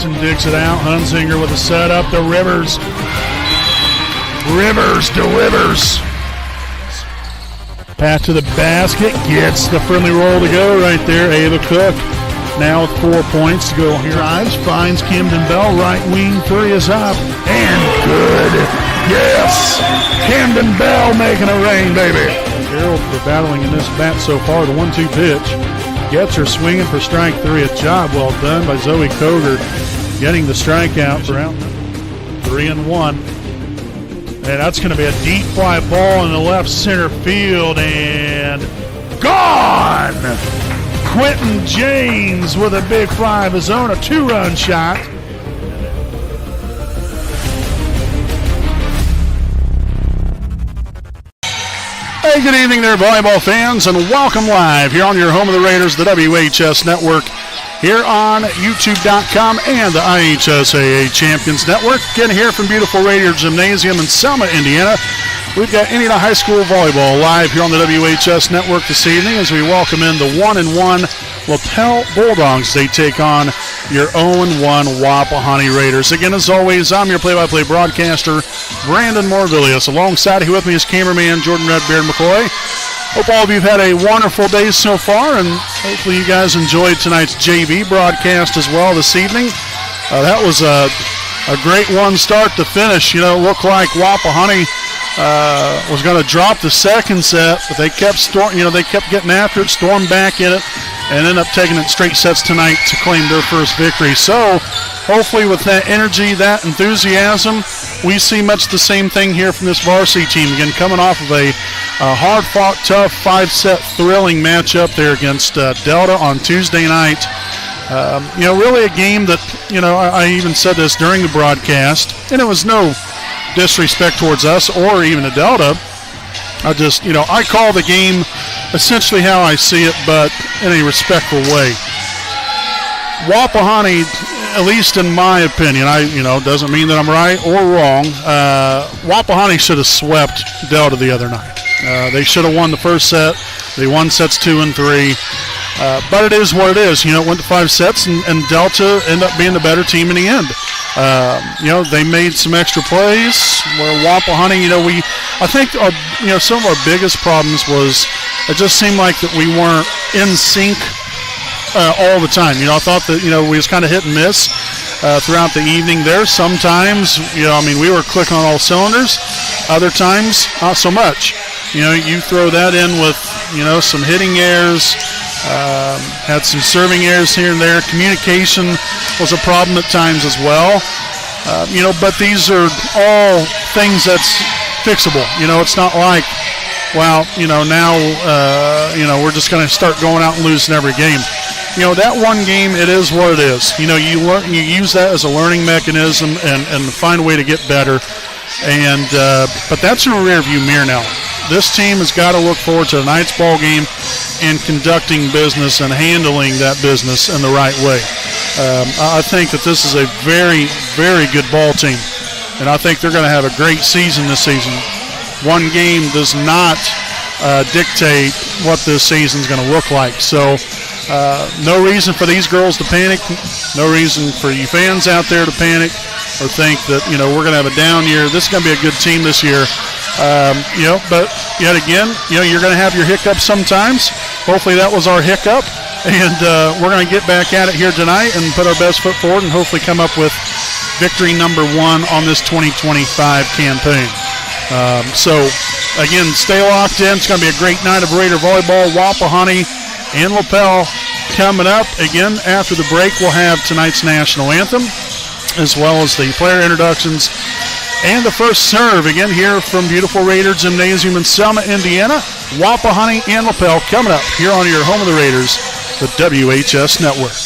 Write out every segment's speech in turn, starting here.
Jackson digs it out. Hunzinger with a setup to Rivers. Rivers delivers. Pass to the basket. Gets the friendly roll to go right there. Ava Cook now with 4 points to go here. Drives, finds Camden Bell. Right wing three is up. And good. Yes. Camden Bell making it rain, baby. Carroll for battling in this bat so far. The 1-2 pitch. Gets her swinging for strike three. A job well done by Zoe Koger getting the strikeout for out. 3-1. And that's going to be a deep fly ball in the left center field and gone! Quentin James with a big fly of his own, a 2-run shot. Hey, good evening there, volleyball fans, and welcome live here on your home of the Raiders, the WHS Network, here on YouTube.com and the IHSAA Champions Network. Again, here from beautiful Raider Gymnasium in Selma, Indiana. We've got Indiana High School Volleyball live here on the WHS Network this evening as we welcome in the 1-1 Lapel Bulldogs. They take on your 0-1 Wapahani Raiders. Again, as always, I'm your play-by-play broadcaster, Brandon Morvillius. Alongside here with me is cameraman Jordan Redbeard McCoy. Hope all of you have had a wonderful day so far, and hopefully you guys enjoyed tonight's JV broadcast as well this evening. That was a great one start to finish. You know, it looked like Wapahani was going to drop the second set, but they kept getting after it, stormed back in it, and ended up taking it straight sets tonight to claim their first victory. So hopefully with that energy, that enthusiasm, we see much the same thing here from this varsity team. Again, coming off of a hard-fought, tough, 5-set thrilling matchup there against Delta on Tuesday night. Really a game that, I even said this during the broadcast, and it was no disrespect towards us or even the Delta. I call the game essentially how I see it, but in a respectful way. Wapahani, at least in my opinion, doesn't mean that I'm right or wrong. Wapahani should have swept Delta the other night. They should have won the first set. They won sets 2 and 3. But it is what it is. It went to 5 sets, and Delta ended up being the better team in the end. They made some extra plays where Wapahani, I think some of our biggest problems was it just seemed like that we weren't in sync all the time. I thought that, we was kind of hit and miss throughout the evening there. Sometimes, we were clicking on all cylinders. Other times, not so much. You throw that in with, some hitting errors, had some serving errors here and there. Communication was a problem at times as well. But these are all things that's fixable. It's not like, now, we're just going to start going out and losing every game. That one game, it is what it is. You use that as a learning mechanism and find a way to get better. But that's in a rearview mirror now. This team has got to look forward to tonight's ball game and conducting business and handling that business in the right way. I think that this is a very, very good ball team, and I think they're going to have a great season this season. One game does not dictate what this season is going to look like. So no reason for these girls to panic, no reason for you fans out there to panic or think that, we're going to have a down year. This is going to be a good team this year. But yet again, you're going to have your hiccups sometimes. Hopefully that was our hiccup, and we're going to get back at it here tonight and put our best foot forward and hopefully come up with victory number 1 on this 2025 campaign. So again, stay locked in. It's going to be a great night of Raider volleyball. Wapahani and Lapel coming up. Again, after the break, we'll have tonight's national anthem as well as the player introductions and the first serve. Again, here from beautiful Raider Gymnasium in Selma, Indiana. Wapahani and Lapel coming up here on your home of the Raiders, the WHS Network.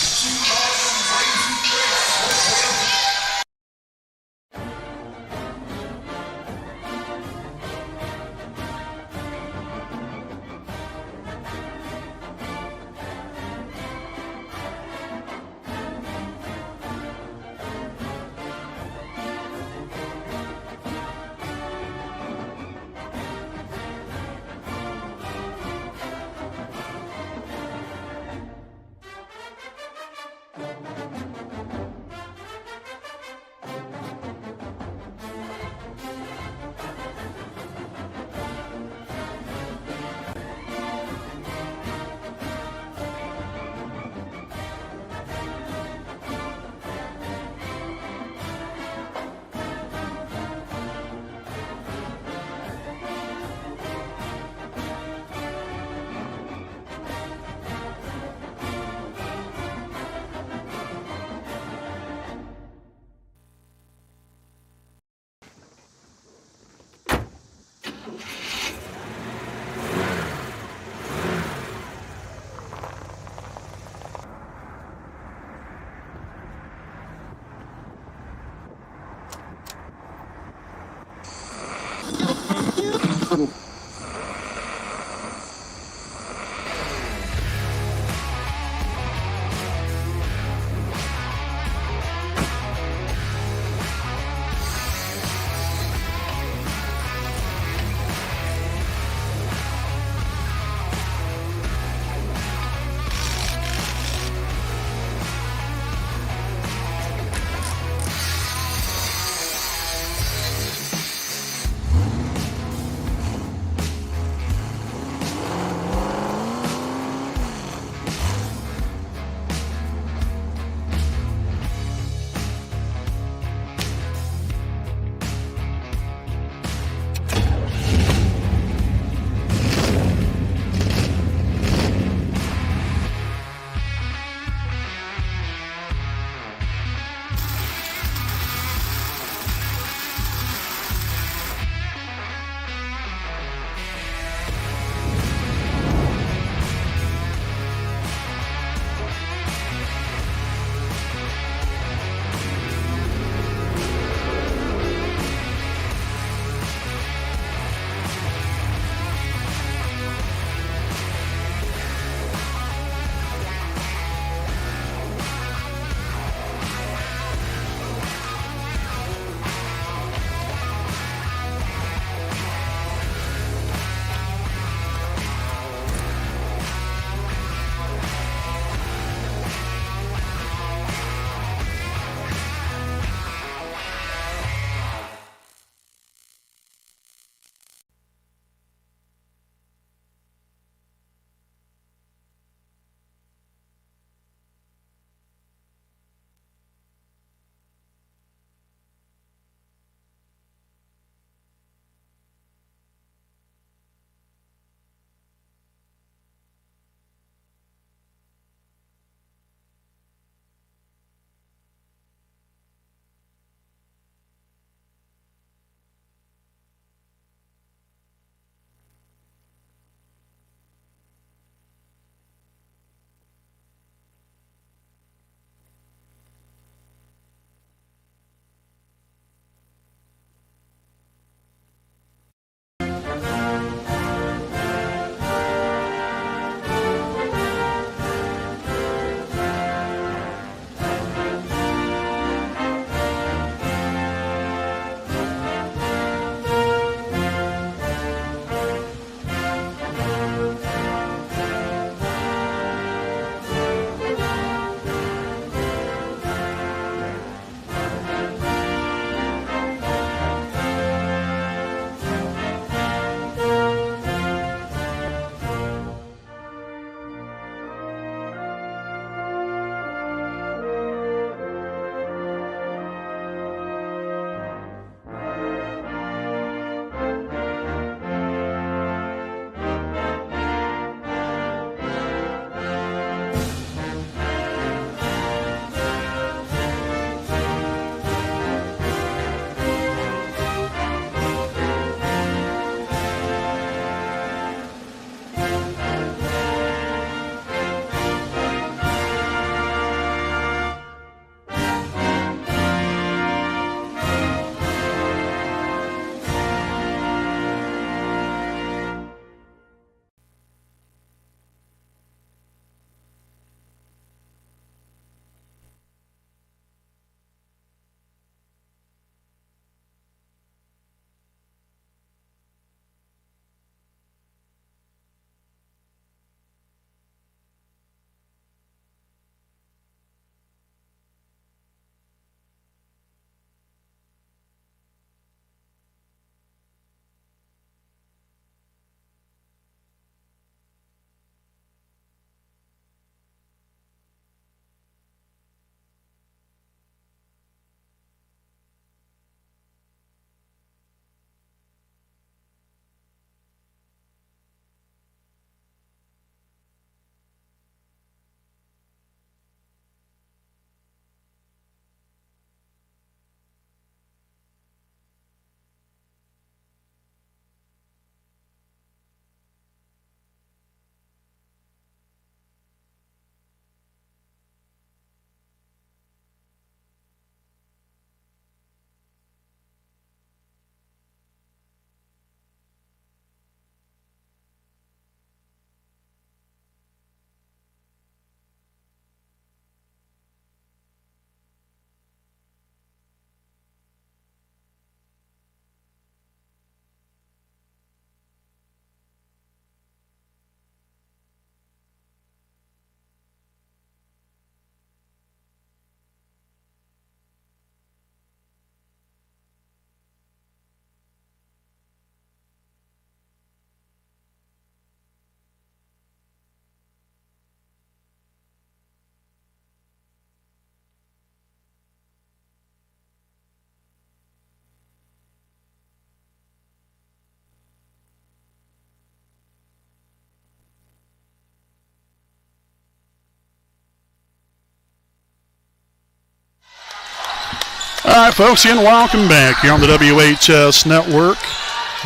All right, folks, again, welcome back here on the WHS Network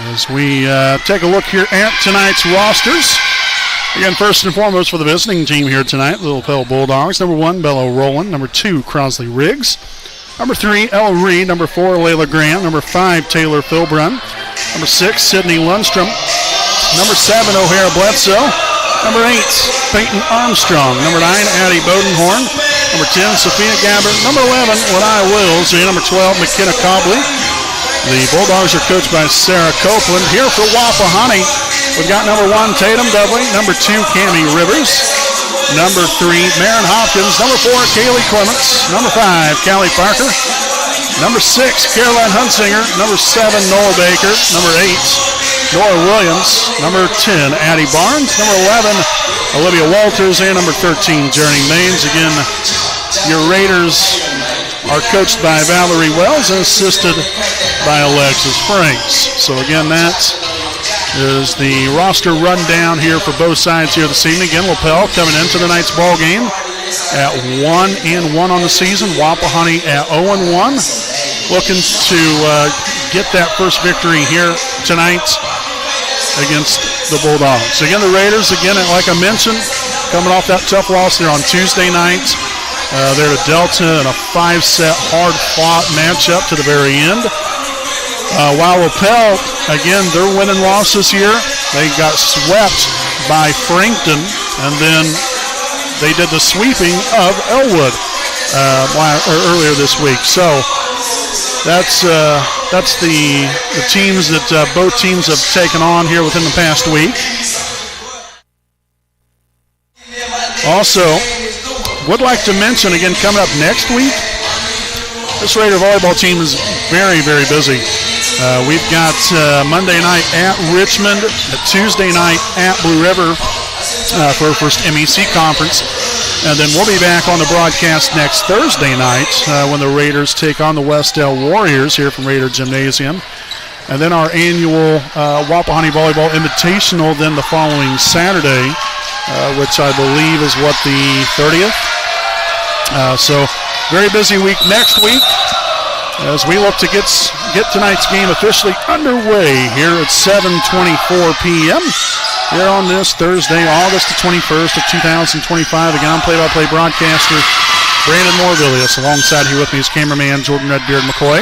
as we take a look here at tonight's rosters. Again, first and foremost for the visiting team here tonight, the Lapel Bulldogs. Number 1, Bello Rowland. Number 2, Crosley Riggs. Number 3, Elle Reed. Number 4, Layla Grant. Number 5, Taylor Philbrun. Number 6, Sydney Lundstrom. Number 7, O'Hara Bledsoe. Number 8, Peyton Armstrong. Number 9, Addie Bodenhorn. Number 10, Sophia Gabbard. Number 11, Lanai Wills. And number 12, McKenna Cobley. The Bulldogs are coached by Sarah Copeland. Here for Wapahani, we've got number 1, Tatum Dudley. Number 2, Cammie Rivers. Number 3, Maren Hopkins. Number 4, Kaylee Clements. Number 5, Callie Parker. Number 6, Caroline Hunsinger. Number 7, Noah Baker. Number 8, Nora Williams. Number 10, Addie Barnes. Number 11, Olivia Walters. And number 13, Journey Maines. Again, your Raiders are coached by Valerie Wells and assisted by Alexis Franks. So again, that is the roster rundown here for both sides here this evening. Again, Lapel coming into tonight's ball game at 1-1 on the season. Wapahani at 0-1. Looking to get that first victory here tonight against the Bulldogs. Again, the Raiders, again, like I mentioned, coming off that tough loss there on Tuesday night. They're to Delta in a 5-set hard-fought matchup to the very end. While Lapel, again, their win and loss this year, they got swept by Frankton, and then they did the sweeping of Elwood earlier this week. So that's the teams that both teams have taken on here within the past week. Also, would like to mention, again, coming up next week, this Raider volleyball team is very, very busy. We've got Monday night at Richmond, Tuesday night at Blue River for our first MEC conference. And then we'll be back on the broadcast next Thursday night when the Raiders take on the Westdale Warriors here from Raider Gymnasium. And then our annual Wapahani Volleyball Invitational then the following Saturday, which I believe is the 30th. So very busy week next week as we look to get tonight's game officially underway here at 7:24 p.m. here on this Thursday, August the 21st of 2025. Again, I'm play-by-play broadcaster Brandon Morvillius. Alongside here with me is cameraman Jordan Redbeard McCoy.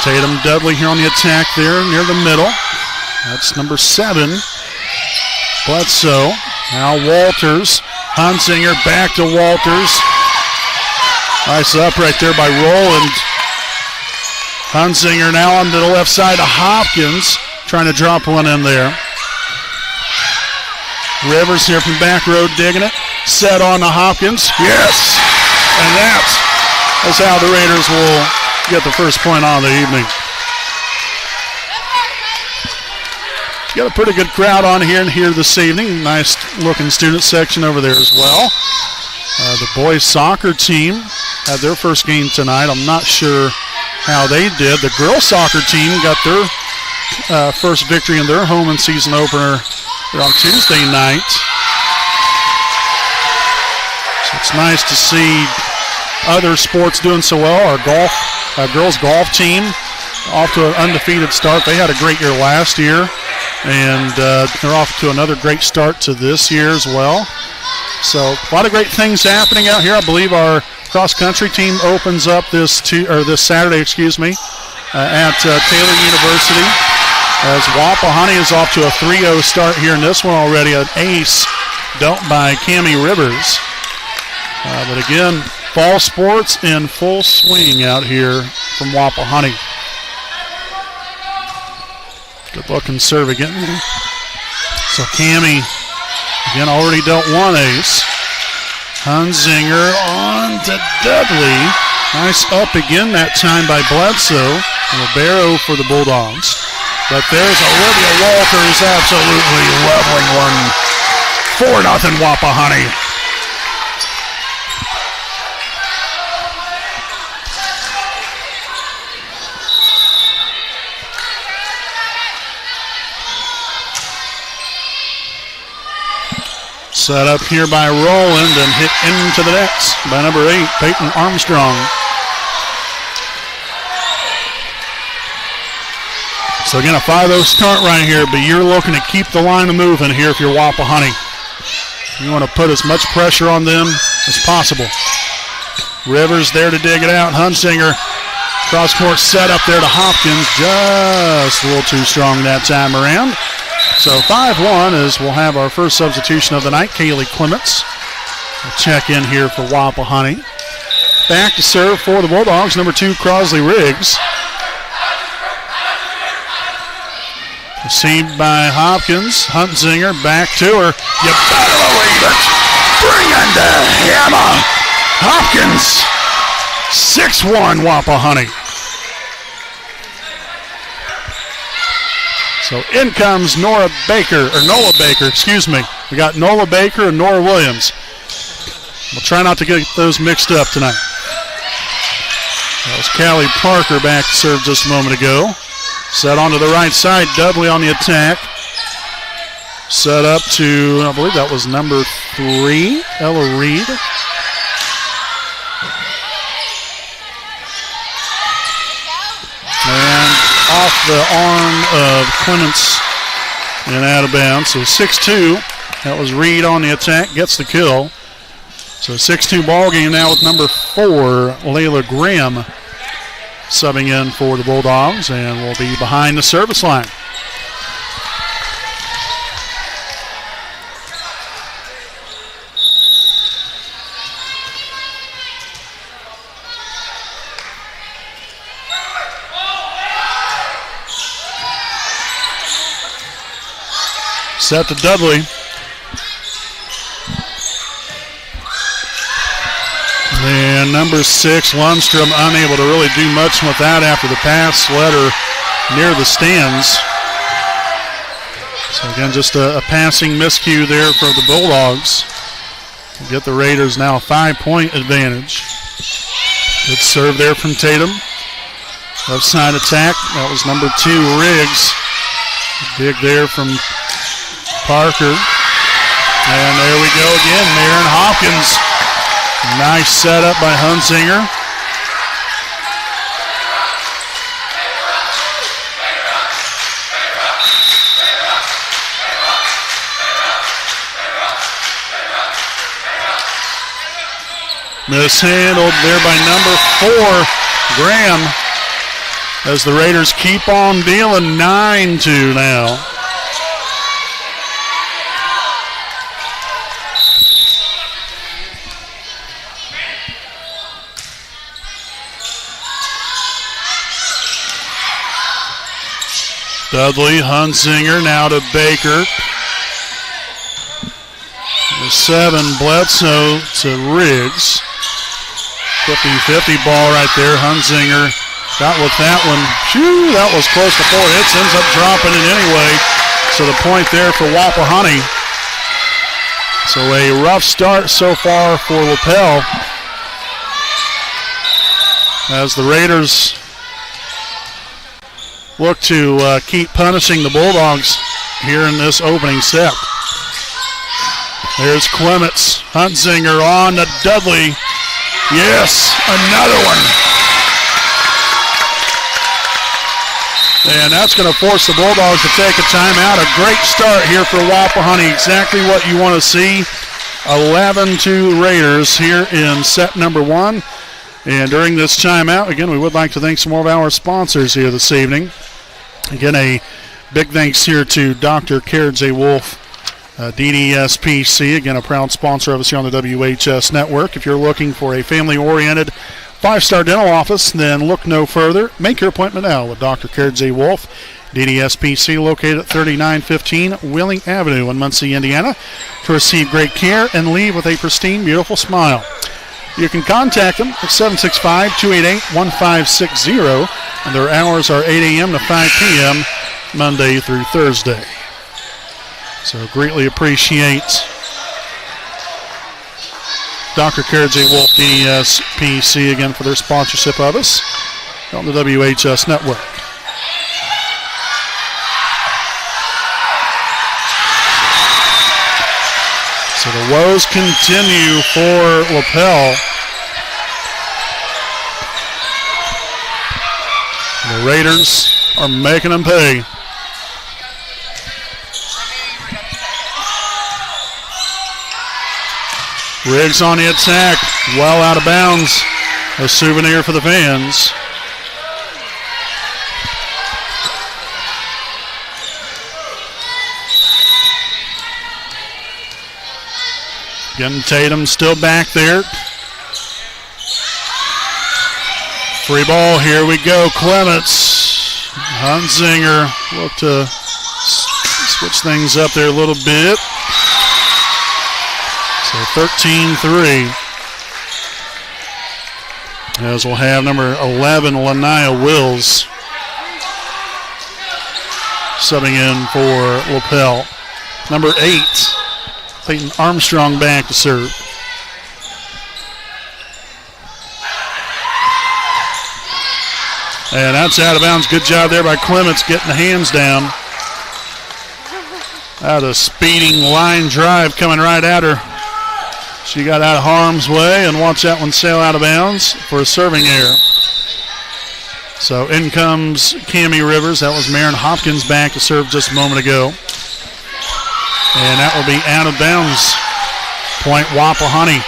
Tatum Dudley here on the attack there near the middle. That's number 7. Bledsoe. Now Walters. Hunsinger back to Walters. Nice up right there by Rowland. Hunsinger now on to the left side of Hopkins. Trying to drop one in there. Rivers here from back row digging it. Set on to Hopkins. Yes! And that is how the Raiders will get the first point on the evening. Got a pretty good crowd on here this evening. Nice looking student section over there as well. The boys soccer team had their first game tonight. I'm not sure how they did. The girls soccer team got their first victory in their home and season opener on Tuesday night. So it's nice to see other sports doing so well. Our girls golf team off to an undefeated start. They had a great year last year, and they're off to another great start to this year as well. So a lot of great things happening out here. I believe our cross-country team opens up this Saturday, at Taylor University, as Wapahani is off to a 3-0 start here in this one already. An ace dumped by Cammie Rivers. But again, fall sports in full swing out here from Wapahani. Good looking serve again. So Cammie, again, already dealt one ace. Hunsinger on to Dudley. Nice up again that time by Bledsoe. Libero for the Bulldogs. But there's Olivia Walters absolutely leveling one. 4-0 Wapahani. Set up here by Rowland and hit into the nets by number 8, Peyton Armstrong. So again, a 5-0 start right here, but you're looking to keep the line moving here if you're Wapahani. You want to put as much pressure on them as possible. Rivers there to dig it out. Hunsinger, cross-court set up there to Hopkins. Just a little too strong that time around. So 5-1 as we'll have our first substitution of the night. Kaylee Clements will check in here for Wapahani. Back to serve for the Bulldogs, number 2, Crosley Riggs. Received by Hopkins. Hunsinger back to her. You better believe it. Bring in the hammer. Hopkins. 6-1 Wapahani. So in comes Nola Baker, excuse me. We got Nola Baker and Nora Williams. We'll try not to get those mixed up tonight. That was Callie Parker back to serve just a moment ago. Set onto the right side, Dudley on the attack. Set up to, I believe that was number 3, Ella Reed. And off the arm of Clements and out of bounds. So 6-2. That was Reed on the attack, gets the kill. So 6-2 ball game now with number 4, Layla Graham, subbing in for the Bulldogs, and will be behind the service line. Set to Dudley. And number 6, Lundstrom, unable to really do much with that after the pass led her near the stands. So again, just a passing miscue there for the Bulldogs. Get the Raiders now a 5-point advantage. Good serve there from Tatum. Left side attack, that was number 2, Riggs. Dig there from Parker. And there we go again, Maren Hopkins. Nice setup by Hunsinger. Mishandled there by number 4, Graham, as the Raiders keep on dealing. 9-2 now. Dudley, Hunsinger, now to Baker. The 7, Bledsoe to Riggs. 50-50 ball right there. Hunsinger got with that one. Phew, that was close to 4 hits. Ends up dropping it anyway. So the point there for Wapahani. So a rough start so far for Lapel, as the Raiders look to keep punishing the Bulldogs here in this opening set. There's Clements. Hunsinger on to Dudley. Yes, another one. And that's going to force the Bulldogs to take a timeout. A great start here for Wapahani. Exactly what you want to see. 11-2 Raiders here in set number 1. And during this timeout, again, we would like to thank some more of our sponsors here this evening. Again, a big thanks here to Dr. Karen J. Wolf, DDSPC, again, a proud sponsor of us here on the WHS Network. If you're looking for a family-oriented 5-star dental office, then look no further. Make your appointment now with Dr. Karen J. Wolf, DDSPC, located at 3915 Wheeling Avenue in Muncie, Indiana, to receive great care and leave with a pristine, beautiful smile. You can contact them at 765-288-1560, and their hours are 8 a.m. to 5 p.m. Monday through Thursday. So greatly appreciate Dr. Kara J. Wolf, DSPC, again, for their sponsorship of us on the WHS Network. So the woes continue for Lapel. The Raiders are making them pay. Riggs on the attack, well out of bounds. A souvenir for the fans. Again, Tatum still back there. Free ball, here we go. Clements. Hunzinger look to switch things up there a little bit. So 13-3. As we'll have number 11, Lanaya Wills, subbing in for Lapel. Number 8, Peyton Armstrong back to serve. And that's out of bounds. Good job there by Clements getting the hands down. Out a speeding line drive coming right at her. She got out of harm's way, and watch that one sail out of bounds for a serving error. So in comes Cammie Rivers. That was Marin Hopkins back to serve just a moment ago. And that will be out of bounds. Point Wapahani.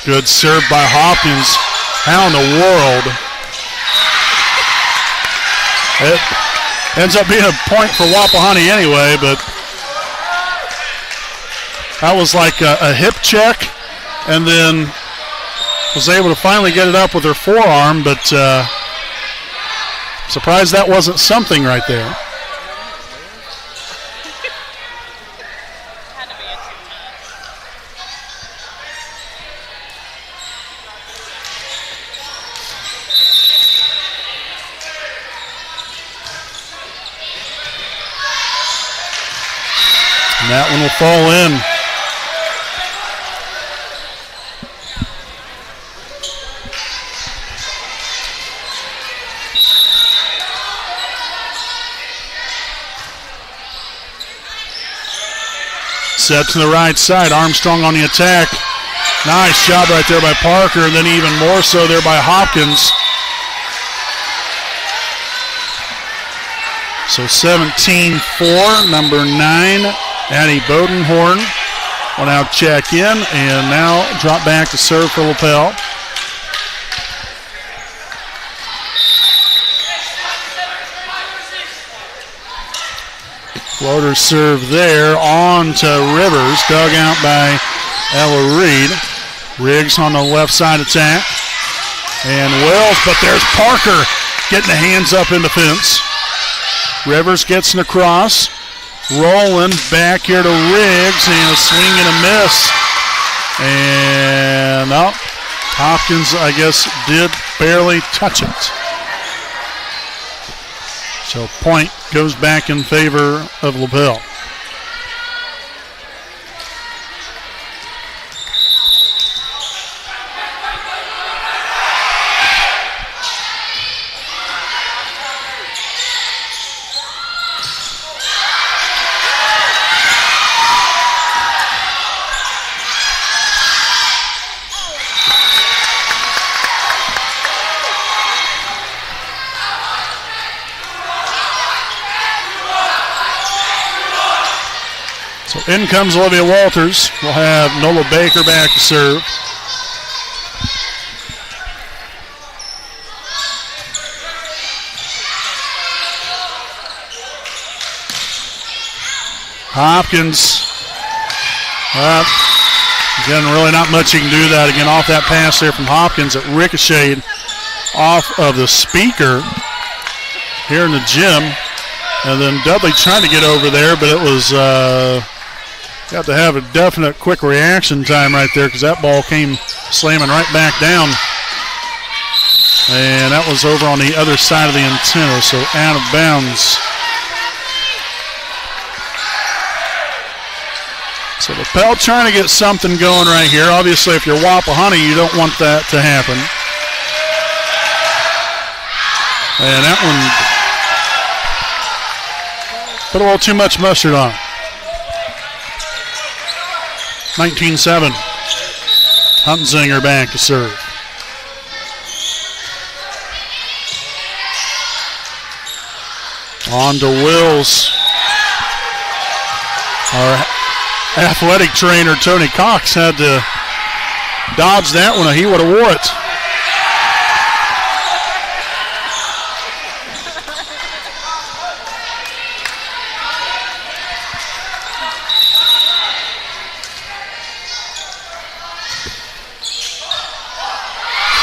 Good serve by Hopkins. How in the world? It ends up being a point for Wapahani anyway, but that was like a hip check, and then was able to finally get it up with her forearm, but surprised that wasn't something right there. That one will fall in. Set to the right side. Armstrong on the attack. Nice job right there by Parker, and then even more so there by Hopkins. So 17-4, number 9. Addie Bodenhorn will now check in and now drop back to serve for Lapel. Floater serve there on to Rivers, dug out by Ella Reed. Riggs on the left side attack. And Wells, but there's Parker getting the hands up in defense. Rivers gets an across. Rolling back here to Riggs, and a swing and a miss. And Hopkins, I guess, did barely touch it. So point goes back in favor of Lapel. In comes Olivia Walters. We'll have Nola Baker back to serve. Hopkins. Again, really not much you can do that. Again, off that pass there from Hopkins, it ricocheted off of the speaker here in the gym. And then Dudley trying to get over there, but it was... got to have a definite quick reaction time right there because that ball came slamming right back down. And that was over on the other side of the antenna, so out of bounds. So Lapel trying to get something going right here. Obviously, if you're Wapahani, you don't want that to happen. And that one Put a little too much mustard on it. 19-7. Hunzinger back to serve. On to Wills. Our athletic trainer, Tony Cox, had to dodge that one, or he would have wore it.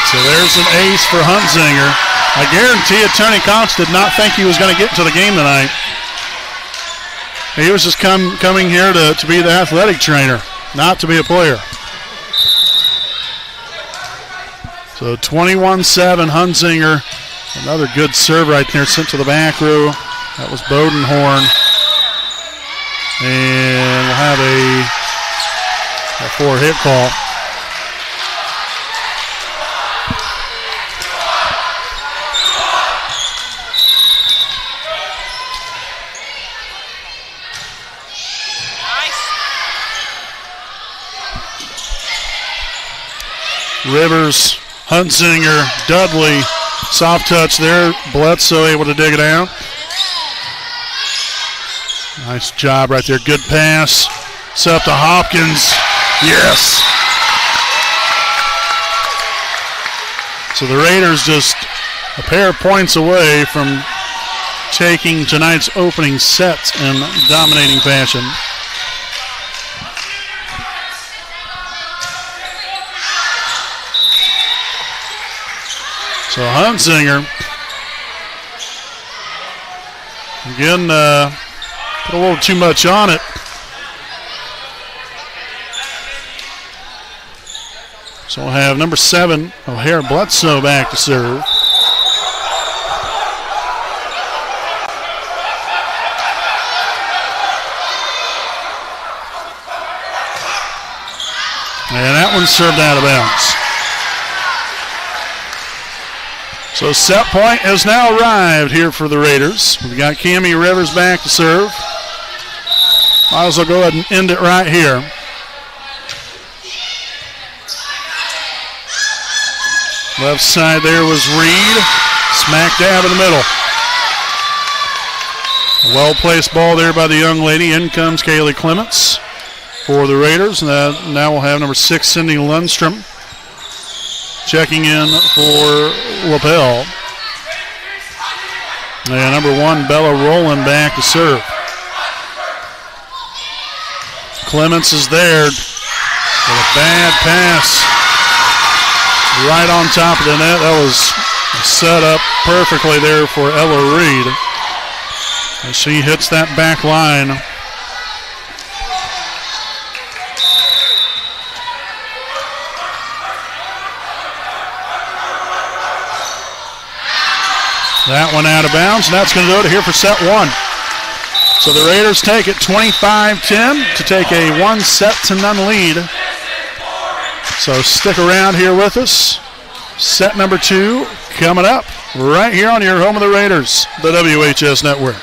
So there's an ace for Hunzinger. I guarantee you Tony Cox did not think he was going to get to the game tonight. He was just coming here to be the athletic trainer, not to be a player. So 21-7, Hunzinger. Another good serve right there, sent to the back row. That was Bodenhorn. And we'll have a 4-hit call. Rivers, Hunzinger, Dudley, soft touch there. Bledsoe able to dig it out. Nice job right there. Good pass. Set up to Hopkins. Yes. So the Raiders just a pair of points away from taking tonight's opening set in dominating fashion. So Hunzinger, again, put a little too much on it. So we'll have number 7, O'Hare Bledsoe, back to serve. And that one served out of bounds. So set point has now arrived here for the Raiders. We've got Cammie Rivers back to serve. Might as well go ahead and end it right here. Left side there was Reed. Smack dab in the middle. A well-placed ball there by the young lady. In comes Kaylee Clements for the Raiders. Now we'll have number 6, Cindy Lundstrom, checking in for Lapel. And number 1, Bella Rowland, back to serve. Clements is there with a bad pass right on top of the net. That was set up perfectly there for Ella Reed as she hits that back line. That one out of bounds, and that's going to do it here for set 1. So the Raiders take it 25-10 to take a 1-0 lead. So stick around here with us. Set number 2 coming up right here on your home of the Raiders, the WHS Network.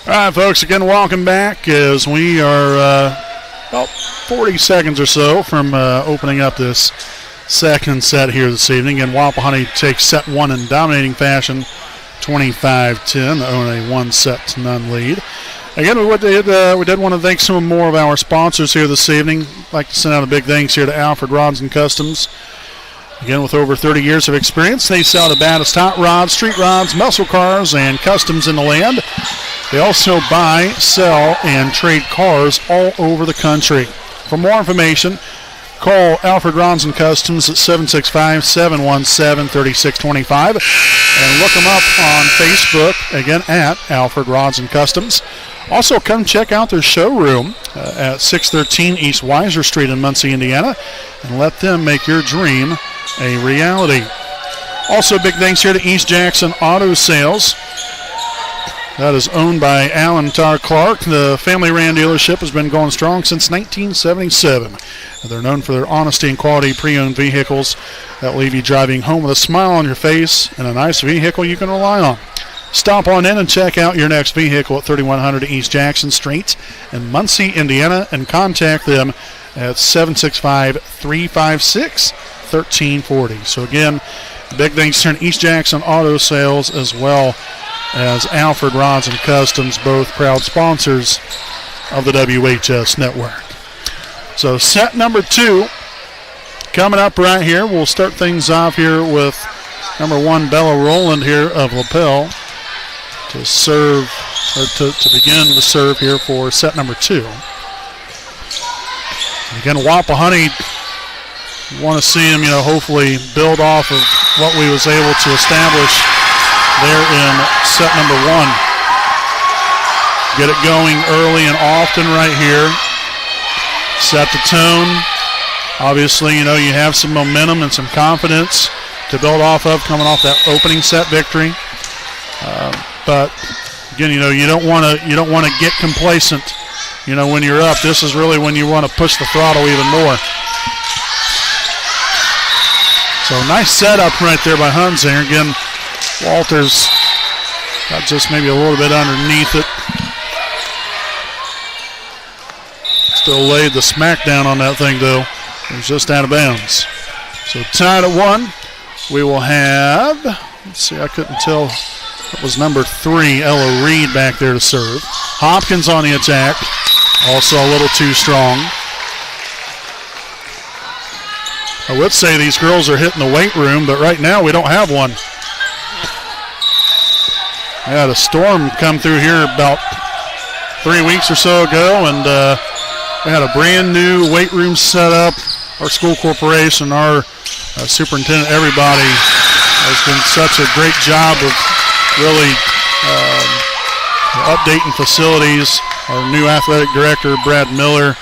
All right, folks, again, welcome back as we are about 40 seconds or so from opening up this second set here this evening. And Wapahani takes set one in dominating fashion, 25-10, own a 1-set-0 lead. Again, we did want to thank some more of our sponsors here this evening. I'd like to send out a big thanks here to Alfred Rods and Customs. Again, with over 30 years of experience, they sell the baddest hot rods, street rods, muscle cars, and customs in the land. They also buy, sell, and trade cars all over the country. For more information, call Alfred Rods and Customs at 765-717-3625 and look them up on Facebook, again, at Alfred Rods and Customs. Also, come check out their showroom at 613 East Weiser Street in Muncie, Indiana, and let them make your dream a reality. Also, big thanks here to East Jackson Auto Sales. That is owned by Alan Tar Clark. The family-ran dealership has been going strong since 1977. They're known for their honesty and quality pre-owned vehicles that leave you driving home with a smile on your face and a nice vehicle you can rely on. Stop on in and check out your next vehicle at 3100 East Jackson Street in Muncie, Indiana, and contact them at 765-356-1340. So again, big thanks to East Jackson Auto Sales as well as Alfred Rods and Customs, both proud sponsors of the WHS Network. So set number 2 coming up right here. We'll start things off here with number 1, Bella Rowland here of Lapel to serve, or to begin to serve here for set number 2. Again, Wapahani, want to see him, hopefully build off of what we was able to establish there in set number 1. Get it going early and often right here. Set the tone. Obviously, you have some momentum and some confidence to build off of coming off that opening set victory. But again, you don't want to get complacent. When you're up, this is really when you want to push the throttle even more. So nice setup right there by Hunzinger. Again, Walters got just maybe a little bit underneath it. Still laid the smackdown on that thing, though. It was just out of bounds. So tied at 1. We will have, let's see, I couldn't tell. It was number 3, Ella Reed, back there to serve. Hopkins on the attack. Also a little too strong. I would say these girls are hitting the weight room, but right now we don't have one. We had a storm come through here about 3 weeks or so ago, and we had a brand new weight room set up. Our school corporation, our superintendent, everybody has done such a great job of really updating facilities. Our new athletic director, Brad Miller,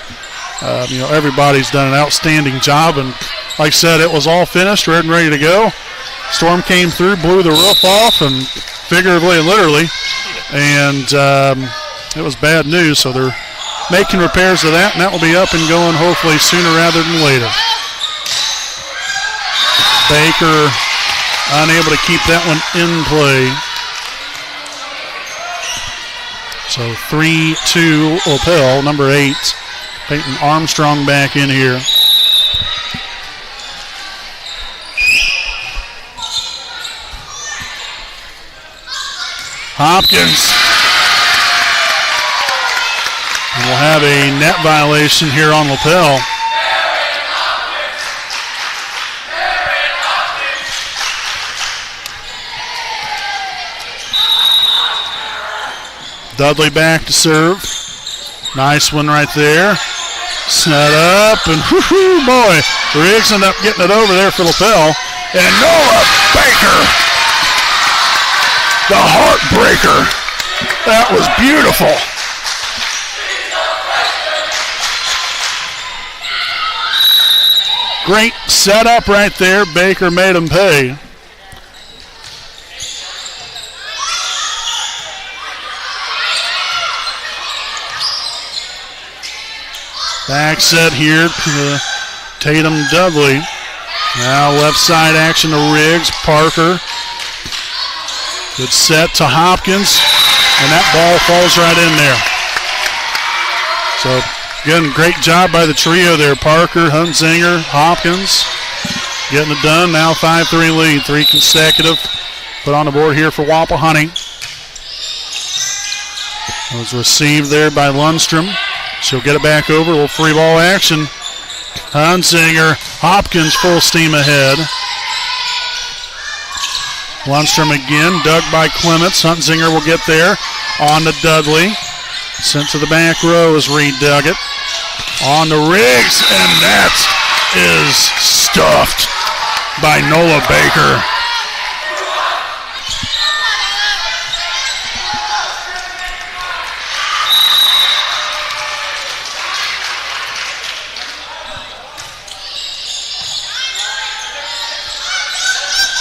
everybody's done an outstanding job. And like I said, it was all finished, ready and ready to go. Storm came through, blew the roof off, and figuratively and literally. And it was bad news, so they're making repairs to that, and that will be up and going hopefully sooner rather than later. Baker unable to keep that one in play. So 3-2 Lapel, number 8. Peyton Armstrong back in here. Hopkins. And we'll have a net violation here on Lapel. Dudley back to serve. Nice one right there. Set up, and whoo, boy, Riggs ended up getting it over there for Lapel. And Noah Baker, the heartbreaker. That was beautiful. Great setup right there. Baker made him pay. Back set here to Tatum Dudley. Now left side action to Riggs. Parker. Good set to Hopkins. and that ball falls right in there. So, again, great job by the trio there. Parker, Hunzinger, Hopkins getting it done. Now 5-3 lead, 3 consecutive. Put on the board here for Wapahani. It was received there by Lundstrom. She'll get it back over. A little free ball action. Hunzinger, Hopkins full steam ahead. Lundstrom again, dug by Clements. Hunzinger will get there. On to Dudley. Sent to the back row as Reed dug it. On to Riggs, and that is stuffed by Nola Baker.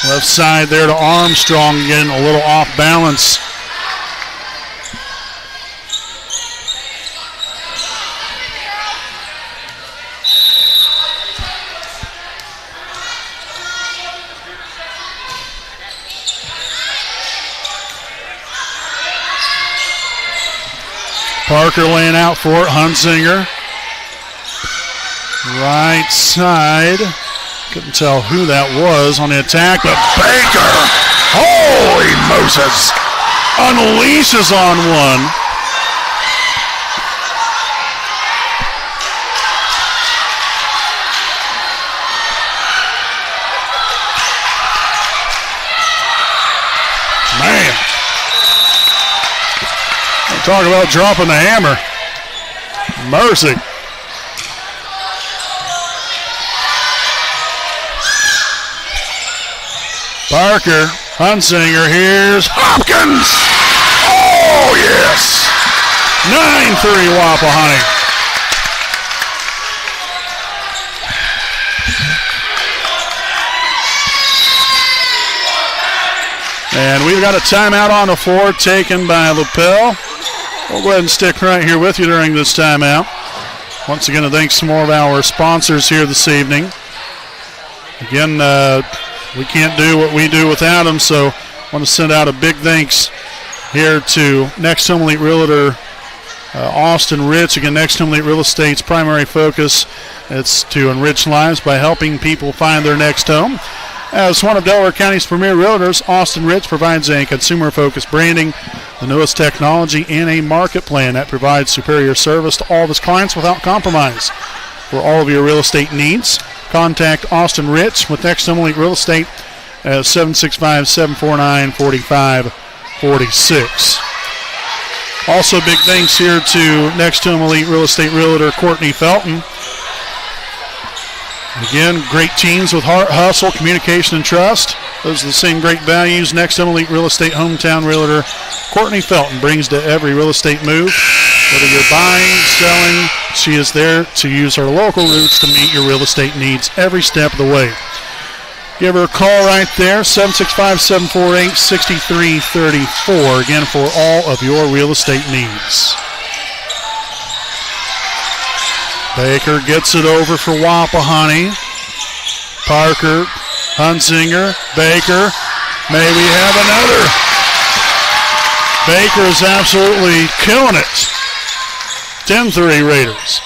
Left side there to Armstrong, getting a little off balance. Parker laying out for it. Hunzinger. Right side. Couldn't tell who that was on the attack, but Baker, holy Moses, unleashes on one. Man. Talk about dropping the hammer. Mercy. Parker, Hunzinger, here's Hopkins. Oh, yes. 9-3 Wapahani. And we've got a timeout on the floor taken by Lapel. We'll go ahead and stick right here with you during this timeout. Once again, thanks to more of our sponsors here this evening. Again, we can't do what we do without them, so I want to send out a big thanks here to Next Home Elite Realtor Austin Rich. Again, Next Home Elite Real Estate's primary focus is to enrich lives by helping people find their next home. As one of Delaware County's premier realtors, Austin Rich provides a consumer-focused branding, the newest technology, and a market plan that provides superior service to all of his clients without compromise. For all of your real estate needs, contact Austin Rich with Next Home Elite Real Estate at 765-749-4546. Also, big thanks here to Next Home Elite Real Estate Realtor Courtney Felton. Again, great teams with heart, hustle, communication, and trust. Those are the same great values Next Home Elite Real Estate hometown realtor Courtney Felton brings to every real estate move. Whether you're buying, selling, she is there to use her local roots to meet your real estate needs every step of the way. Give her a call right there, 765-748-6334, again, for all of your real estate needs. Baker gets it over for Wapahani. Parker, Hunzinger, Baker. May we have another. Baker is absolutely killing it. 10-3 Raiders.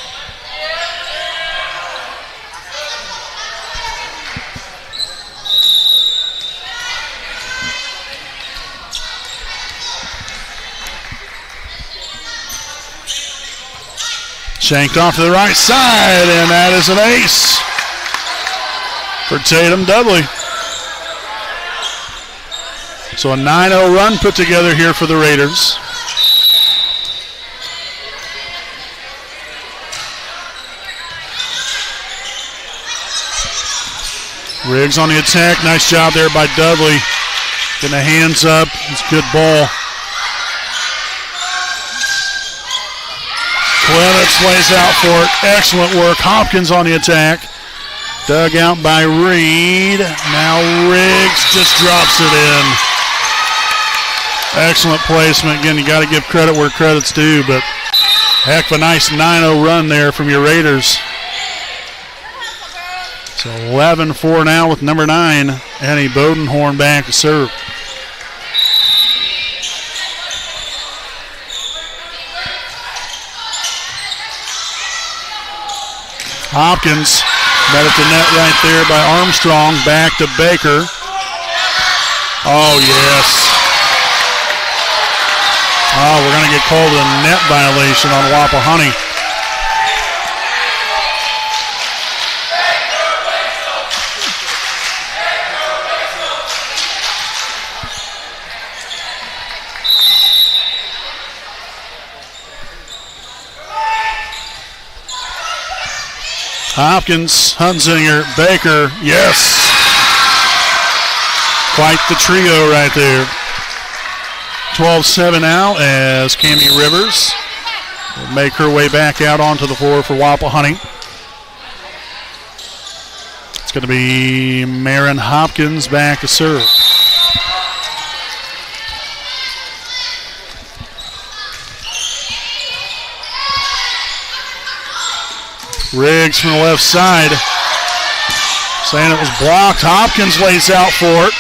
Shanked off to the right side, and that is an ace for Tatum Dudley. So a 9-0 run put together here for the Raiders. Riggs on the attack. Nice job there by Dudley. Getting the hands up. It's a good ball. Clements lays out for it. Excellent work. Hopkins on the attack. Dug out by Reed. Now Riggs just drops it in. Excellent placement. Again, you got to give credit where credit's due, but heck of a nice 9-0 run there from your Raiders. So 11-4 now with number 9, Annie Bodenhorn back to serve. Hopkins met at the net right there by Armstrong. Back to Baker. Oh, yes. Oh, we're going to get called a net violation on Wapahani. Hopkins, Hunzinger, Baker, yes. Quite the trio right there. 12-7 now as Cammie Rivers will make her way back out onto the floor for Wapahani. It's going to be Marin Hopkins back to serve. Riggs from the left side. Saying it was blocked. Hopkins lays out for it.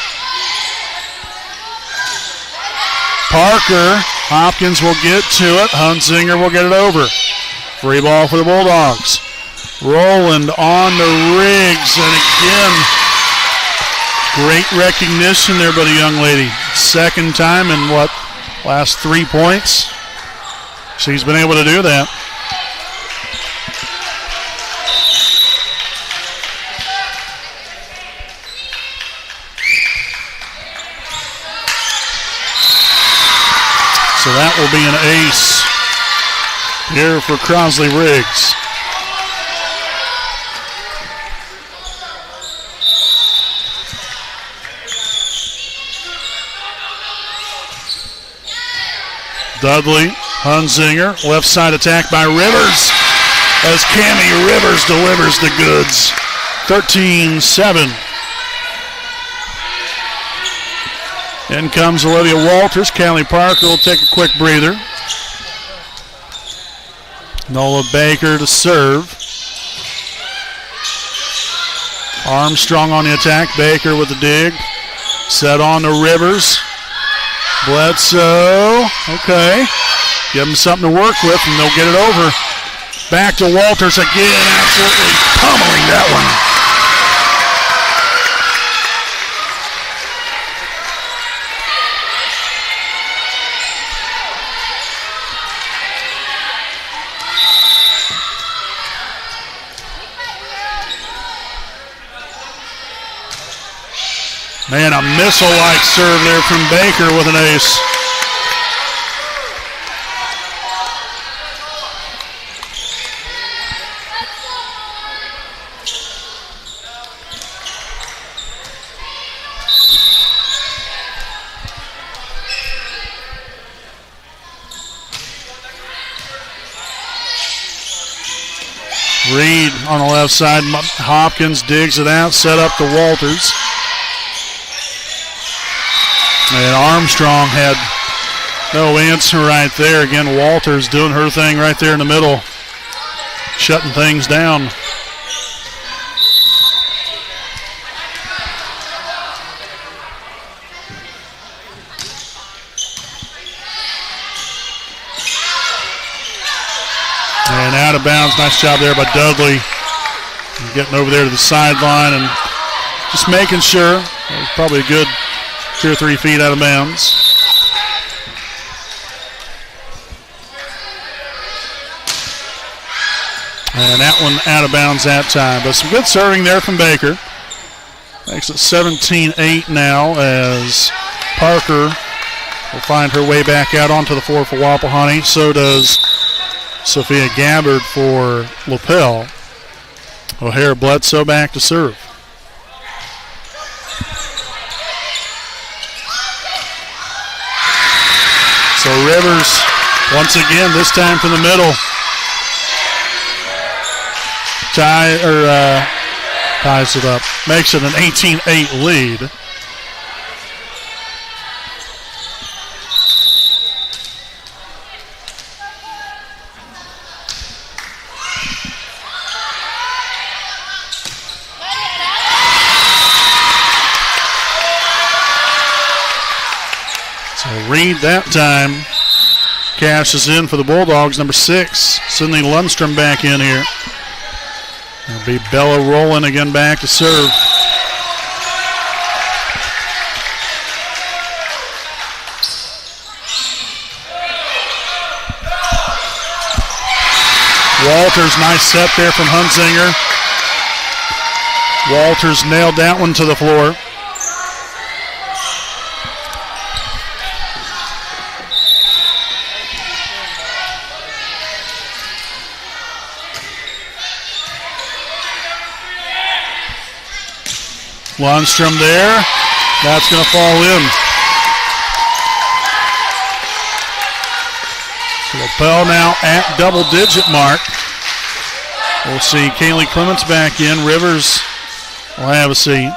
Parker. Hopkins will get to it. Hunzinger will get it over. Free ball for the Bulldogs. Rowland on to Riggs. And again, great recognition there by the young lady. Second time in last 3 points. She's been able to do that. So that will be an ace here for Crosley Riggs. Dudley, Hunzinger, left side attack by Rivers as Cammie Rivers delivers the goods. 13-7. In comes Olivia Walters. Callie Parker will take a quick breather. Nola Baker to serve. Armstrong on the attack. Baker with the dig. Set on to Rivers. Bledsoe. Okay. Give them something to work with and they'll get it over. Back to Walters again. Absolutely pummeling that one. Man, a missile-like serve there from Baker with an ace. Reed on the left side. Hopkins digs it out, set up to Walters. And Armstrong had no answer right there. Again, Walters doing her thing right there in the middle, shutting things down. And out of bounds. Nice job there by Dudley. Getting over there to the sideline and just making sure. It was probably a good 2 or 3 feet out of bounds. And that one out of bounds that time. But some good serving there from Baker. Makes it 17-8 now as Parker will find her way back out onto the floor for Wapahani. So does Sophia Gabbard for Lapel. O'Hara Bledsoe back to serve. So Rivers, once again, this time from the middle. Ties it up. Makes it an 18-8 lead. Reed that time cashes in for the Bulldogs. Number 6, Sydney Lundstrom back in here. It'll be Bella Rowland again back to serve. Walters, nice set there from Hunzinger. Walters nailed that one to the floor. Lundstrom there. That's going to fall in. Lapel now at double-digit mark. We'll see Kaylee Clements back in. Rivers will have a seat.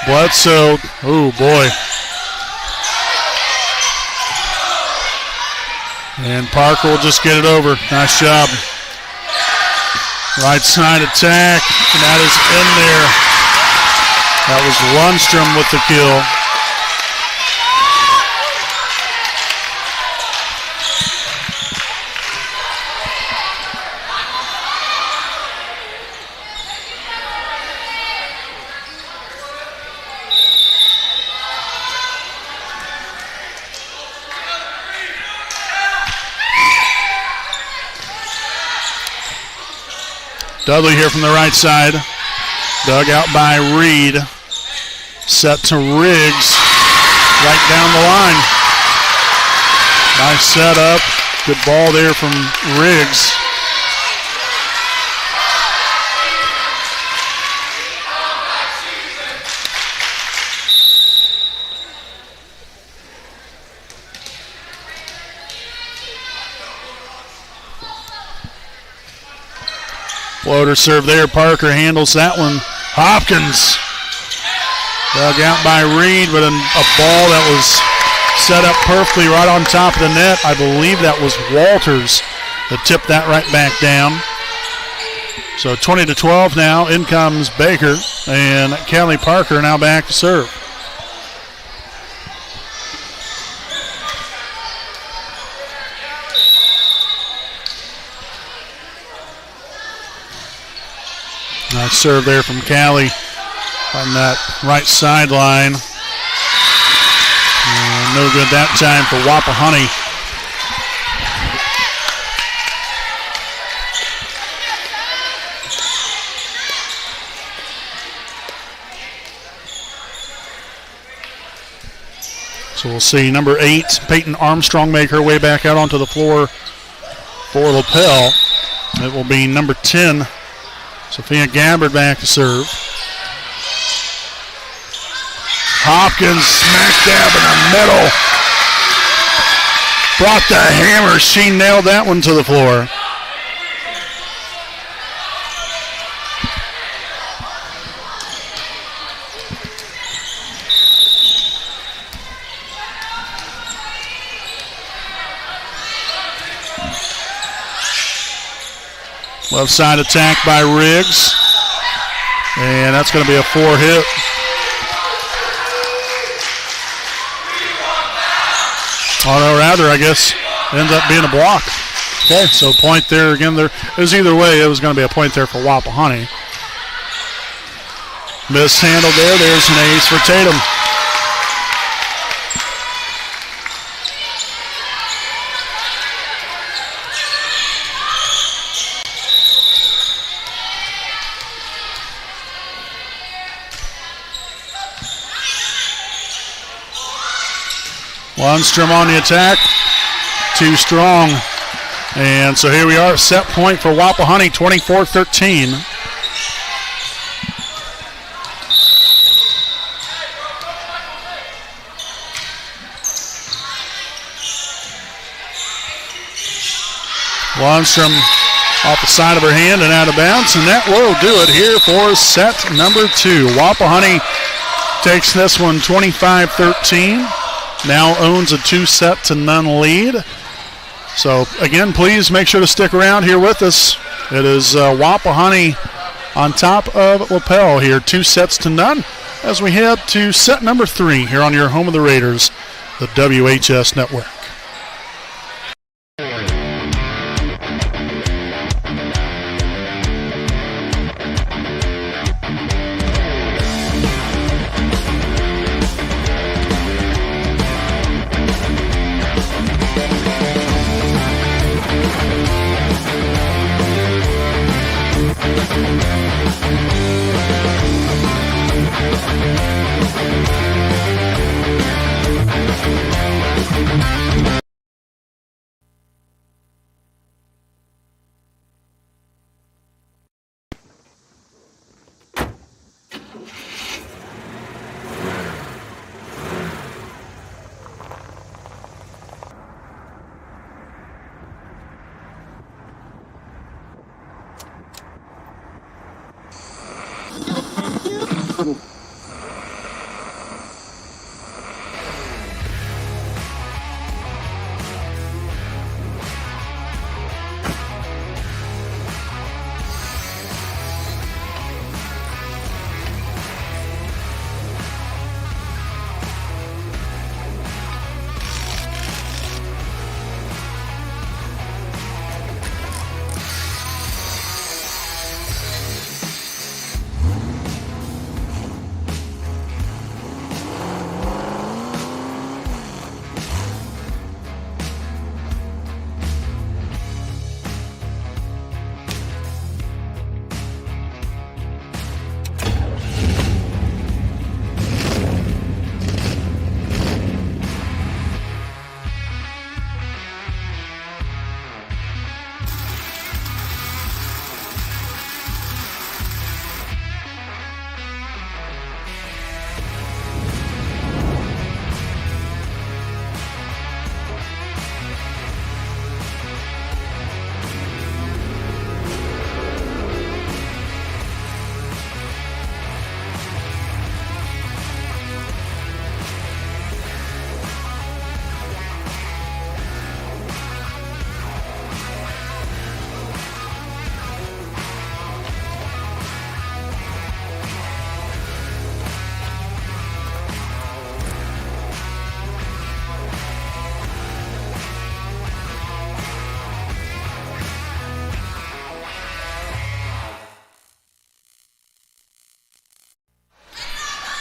Bledsoe, oh boy. And Parker will just get it over. Nice job. Right side attack, and that is in there. That was Lundstrom with the kill. Dudley here from the right side. Dug out by Reed. Set to Riggs. Right down the line. Nice setup. Good ball there from Riggs. Floater serve there. Parker handles that one. Hopkins dug out by Reed, but a ball that was set up perfectly right on top of the net. I believe that was Walters that tipped that right back down. So 20-12 now. In comes Baker, and Kelly Parker now back to serve. Nice serve there from Callie on that right sideline. No good that time for Wapahani. So we'll see number 8, Peyton Armstrong, make her way back out onto the floor for Lapel. It will be number 10, Sophia Gabbard, back to serve. Hopkins smack dab in the middle. Brought the hammer. She nailed that one to the floor. Left side attack by Riggs. And that's going to be a 4-hit. Oh, no, rather, I guess, ends up being a block. Okay, so point there again. There, it was either way. It was going to be a point there for Wapahani. Mishandled there. There's an ace for Tatum. Lundstrom on the attack, too strong. And so here we are, set point for Wapahani, 24-13. Lundstrom off the side of her hand and out of bounds, and that will do it here for set number 2. Wapahani takes this one 25-13. Now owns a 2-0 lead. So again, please make sure to stick around here with us. It is Wapahani on top of Lapel here, 2-0 as we head to set number 3 here on your home of the Raiders, the WHS Network.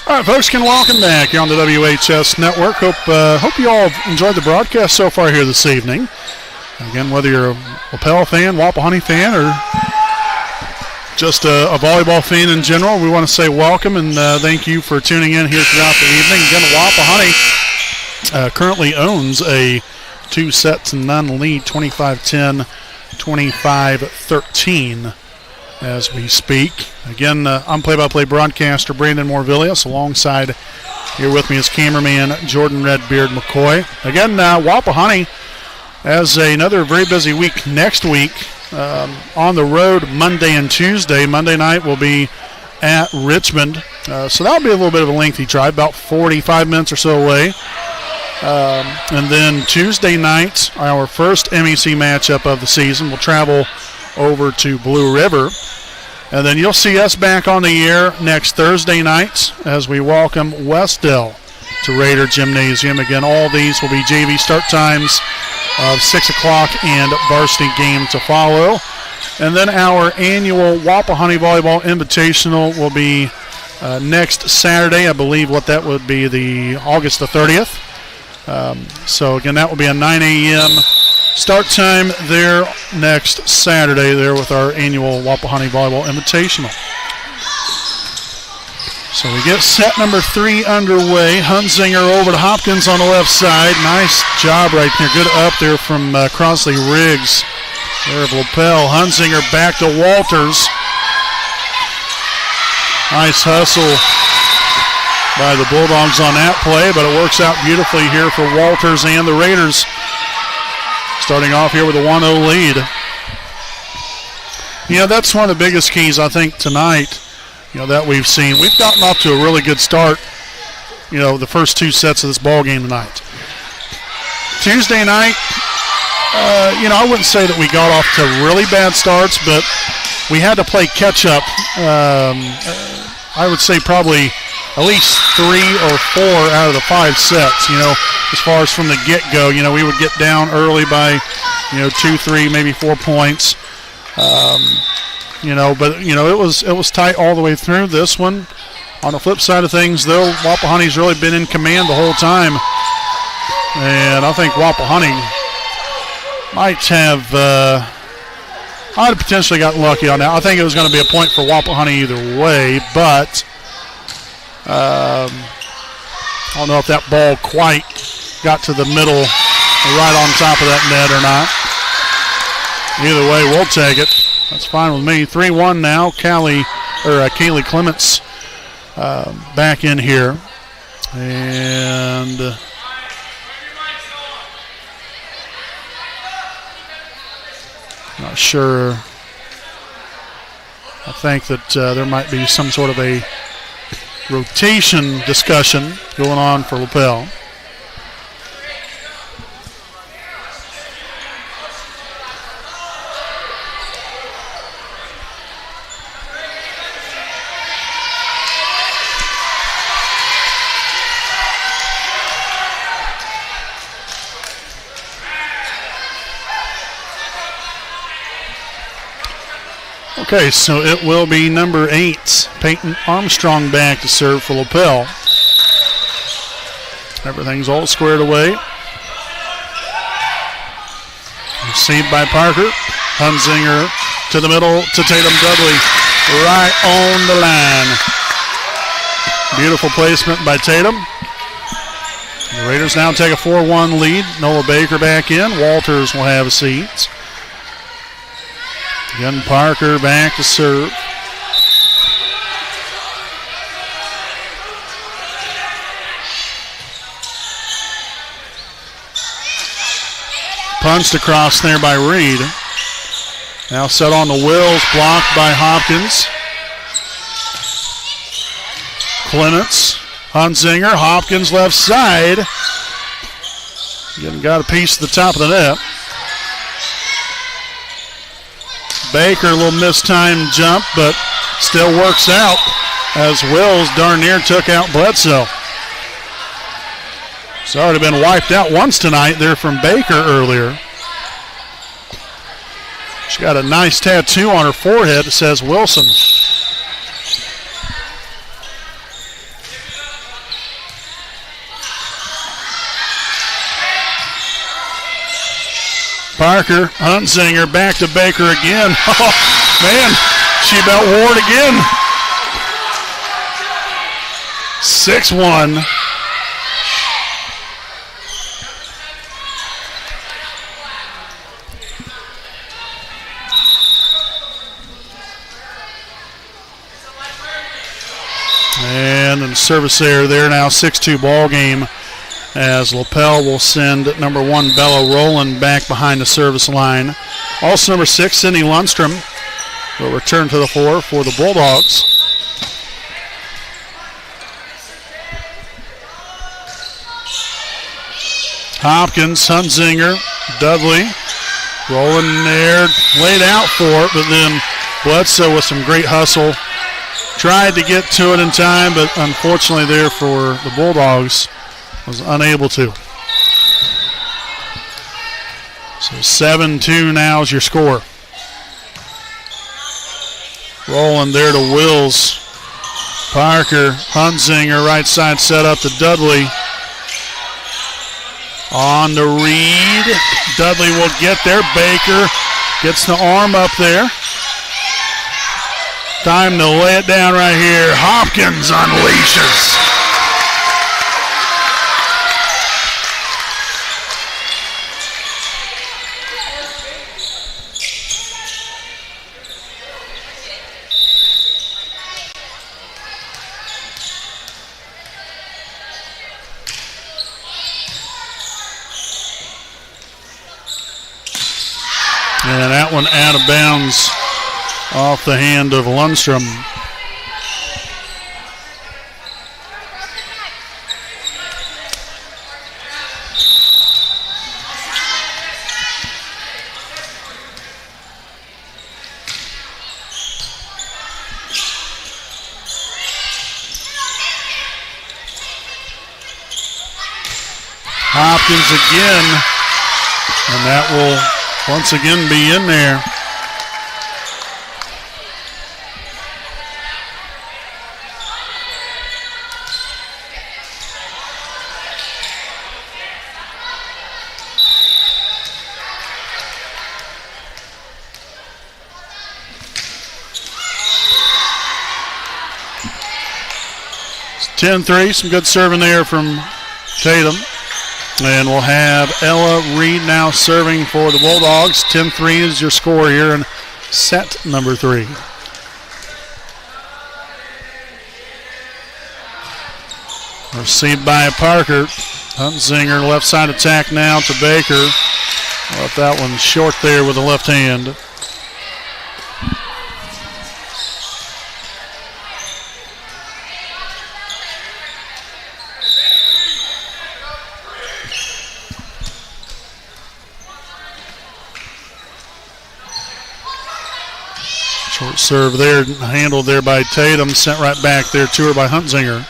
All right, folks, welcome back here on the WHS Network. Hope you all enjoyed the broadcast so far here this evening. Again, whether you're a Lapel fan, Wapahani fan, or just a volleyball fan in general, we want to say welcome and thank you for tuning in here throughout the evening. Again, Wapahani currently owns a 2-0 lead, 25-10, 25-13. As we speak. Again, I'm play-by-play broadcaster Brandon Morvillius. Alongside here with me is cameraman Jordan Redbeard McCoy. Again, Wapahani has another very busy week next week on the road Monday and Tuesday. Monday night will be at Richmond. So that'll be a little bit of a lengthy drive, about 45 minutes or so away. And then Tuesday night, our first MEC matchup of the season, will travel over to Blue River. And then you'll see us back on the air next Thursday night as we welcome Westdale to Raider Gymnasium. Again, all these will be JV start times of 6 o'clock and varsity game to follow. And then our annual Wapahani Volleyball Invitational will be next Saturday. I believe what that would be the August the 30th. So again, that will be a 9 a.m. start time there next Saturday there with our annual Wapahani Volleyball Invitational. So we get set number 3 underway. Hunzinger over to Hopkins on the left side. Nice job right there. Good up there from Crossley Riggs. There of Lapel. Hunzinger back to Walters. Nice hustle by the Bulldogs on that play, but it works out beautifully here for Walters and the Raiders. Starting off here with a 1-0 lead. You know, that's one of the biggest keys, I think, tonight, that we've seen. We've gotten off to a really good start, the first 2 sets of this ball game tonight. Tuesday night, I wouldn't say that we got off to really bad starts, but we had to play catch-up. I would say probably at least 3 or 4 out of the 5 sets, as far as from the get-go. We would get down early by, 2, 3, maybe 4 points. But it was tight all the way through. This one, on the flip side of things, though, Wapahani's really been in command the whole time. And I think Wapahani might have I'd have potentially gotten lucky on that. I think it was going to be a point for Wapahani either way, but I don't know if that ball quite got to the middle, right on top of that net or not. Either way, we'll take it. That's fine with me. 3-1 now. Kaylee Clements back in here. And not sure. I think that there might be some sort of a rotation discussion going on for Lapel. Okay, so it will be number 8, Peyton Armstrong, back to serve for Lapel. Everything's all squared away. Received by Parker. Hunzinger to the middle to Tatum Dudley. Right on the line. Beautiful placement by Tatum. The Raiders now take a 4-1 lead. Noah Baker back in. Walters will have a seat. Again, Parker back to serve. Punched across there by Reed. Now set on the Wills, blocked by Hopkins. Clements, Hunzinger, Hopkins left side. Again, got a piece at the top of the net. Baker, a little mistimed jump, but still works out as Wills darn near took out Bledsoe. It's already been wiped out once tonight there from Baker earlier. She's got a nice tattoo on her forehead that says Wilson. Parker, Hunzinger, back to Baker again. Oh, man, she about wore it again. 6-1. And in service error there now, 6-2 ball game, as Lapel will send number 1 Bella Rowland back behind the service line. Also number 6 Sydney Lundstrom will return to the floor for the Bulldogs. Hopkins, Hunzinger, Dudley, rolling there, laid out for it, but then Bledsoe with some great hustle. Tried to get to it in time, but unfortunately there for the Bulldogs, was unable to. So 7-2 now is your score. Rolling there to Wills. Parker, Hunzinger, right side set up to Dudley. On to Reed. Dudley will get there. Baker gets the arm up there. Time to lay it down right here. Hopkins unleashes. And that one out of bounds off the hand of Lundstrom. Hopkins again, and that will once again be in there. It's 10-3, some good serving there from Tatum. And we'll have Ella Reed now serving for the Bulldogs. 10-3 is your score here in set number 3. Received by Parker. Hunzinger, left side attack now to Baker. Left that one short there with the left hand. Short serve there, handled there by Tatum, sent right back there to her by Hunzinger.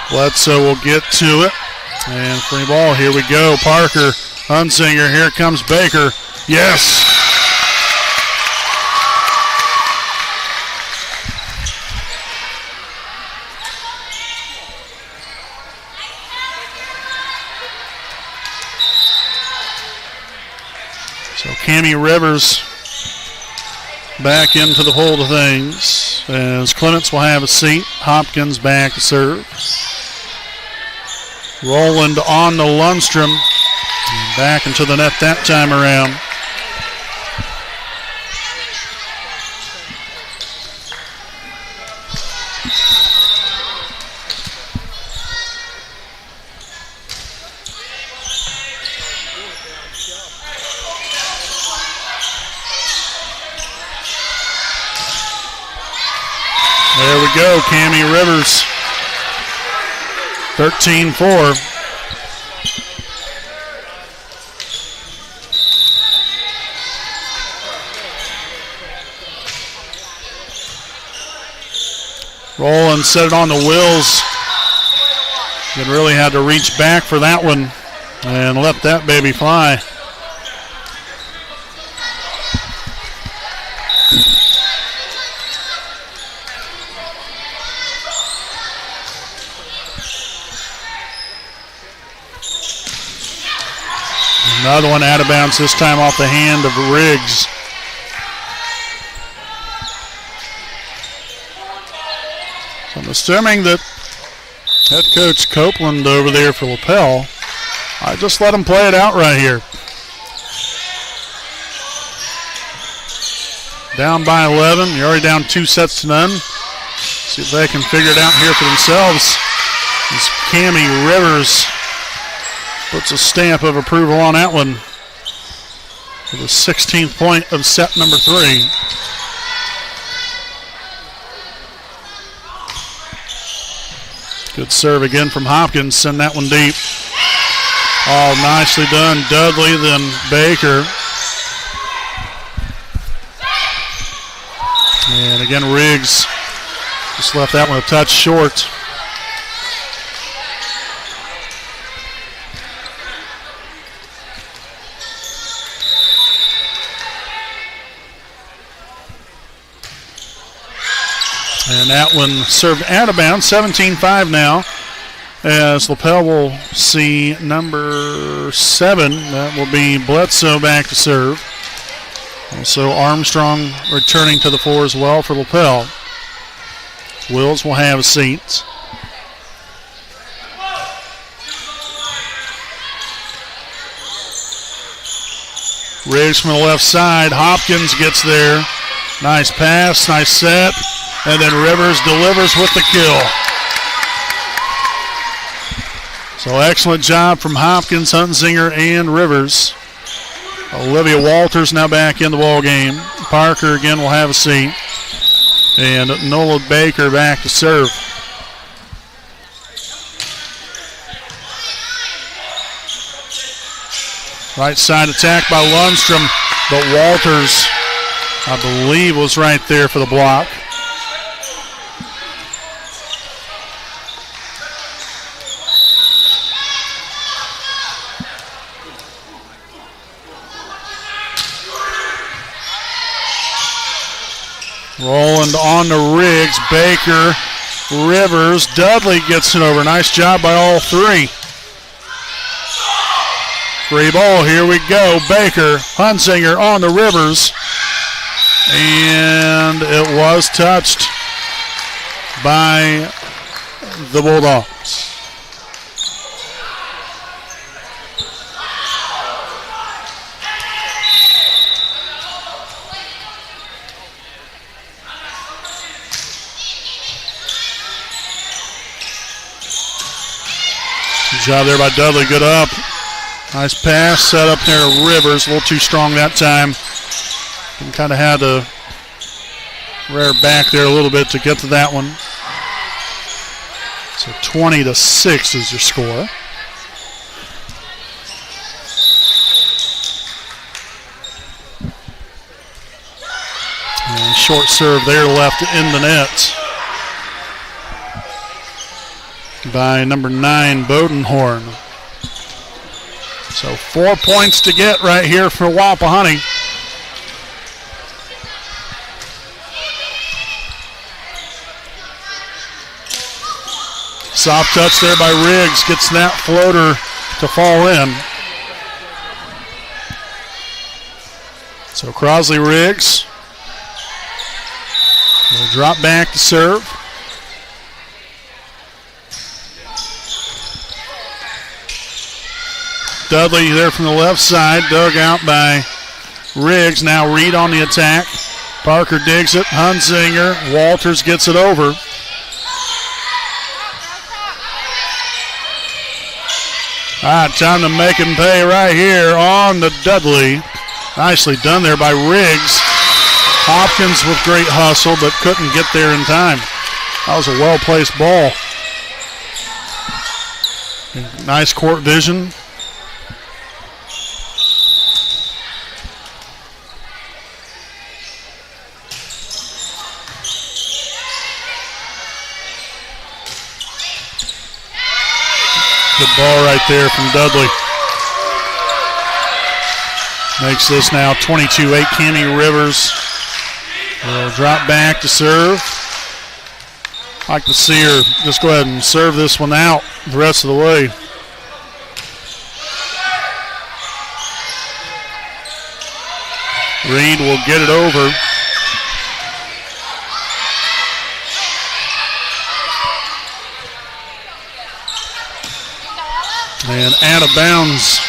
Bledsoe will get to it, and free ball, here we go. Parker, Hunzinger, here comes Baker. Yes! So Cammie Rivers back into the hold of things as Clements will have a seat. Hopkins back to serve. Rowland on to Lundstrom. Back into the net that time around. There we go, Cammie Rivers. 13-4. Rowland set it on the wheels. But really had to reach back for that one and let that baby fly. Another one out of bounds, this time off the hand of Riggs. So I'm assuming that head coach Copeland over there for Lapel, I just let him play it out right here. Down by 11, you're already down 2-0. See if they can figure it out here for themselves. As Cammie Rivers puts a stamp of approval on that one for the 16th point of set number 3. Good serve again from Hopkins. Send that one deep. Oh, nicely done. Dudley, then Baker. And again, Riggs just left that one a touch short. And that one served out of bounds, 17-5 now, as Lapel will see number 7. That will be Bledsoe back to serve. Also Armstrong returning to the floor as well for Lapel. Wills will have a seat. Riggs from the left side. Hopkins gets there. Nice pass, nice set. And then Rivers delivers with the kill. So excellent job from Hopkins, Hunzinger, and Rivers. Olivia Walters now back in the ball game. Parker again will have a seat. And Nola Baker back to serve. Right side attack by Lundstrom, but Walters, I believe, was right there for the block. Rolling on to Riggs, Baker, Rivers. Dudley gets it over. Nice job by all three. Free ball, here we go. Baker, Hunsinger on the Rivers. And it was touched by the Bulldogs. Good job there by Dudley, good up. Nice pass, set up there to Rivers, a little too strong that time. And kind of had to rear back there a little bit to get to that one. So 20-6 is your score. And short serve there left in the net by number 9, Bodenhorn. So 4 points to get right here for Wapahani. Soft touch there by Riggs, gets that floater to fall in. So Crosley Riggs will drop back to serve. Dudley there from the left side, dug out by Riggs. Now Reed on the attack. Parker digs it, Hunsinger, Walters gets it over. All right, time to make him pay right here on the Dudley. Nicely done there by Riggs. Hopkins with great hustle, but couldn't get there in time. That was a well-placed ball. Nice court vision. Good ball right there from Dudley. Makes this now 22-8. Cammie Rivers will drop back to serve. Like to see her just go ahead and serve this one out the rest of the way. Reed will get it over. And out of bounds.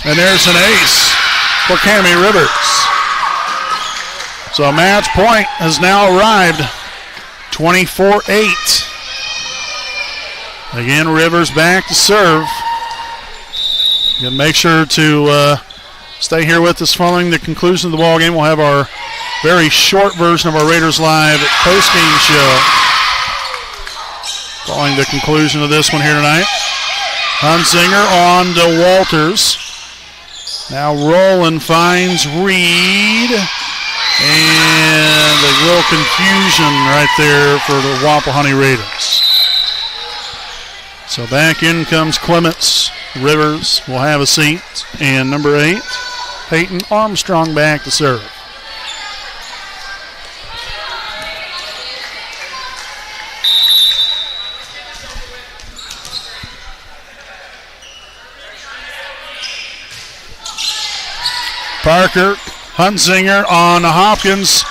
And there's an ace for Cammie Rivers. So a match point has now arrived, 24-8. Again, Rivers back to serve. Again, make sure to stay here with us following the conclusion of the ball game. We'll have our very short version of our Raiders Live post-game show following the conclusion of this one here tonight. Hunsinger on to Walters. Now Rowland finds Reed. And a little confusion right there for the Wapahani Raiders. So back in comes Clements. Rivers will have a seat. And number 8, Peyton Armstrong back to serve. Parker, Hunsinger on Hopkins.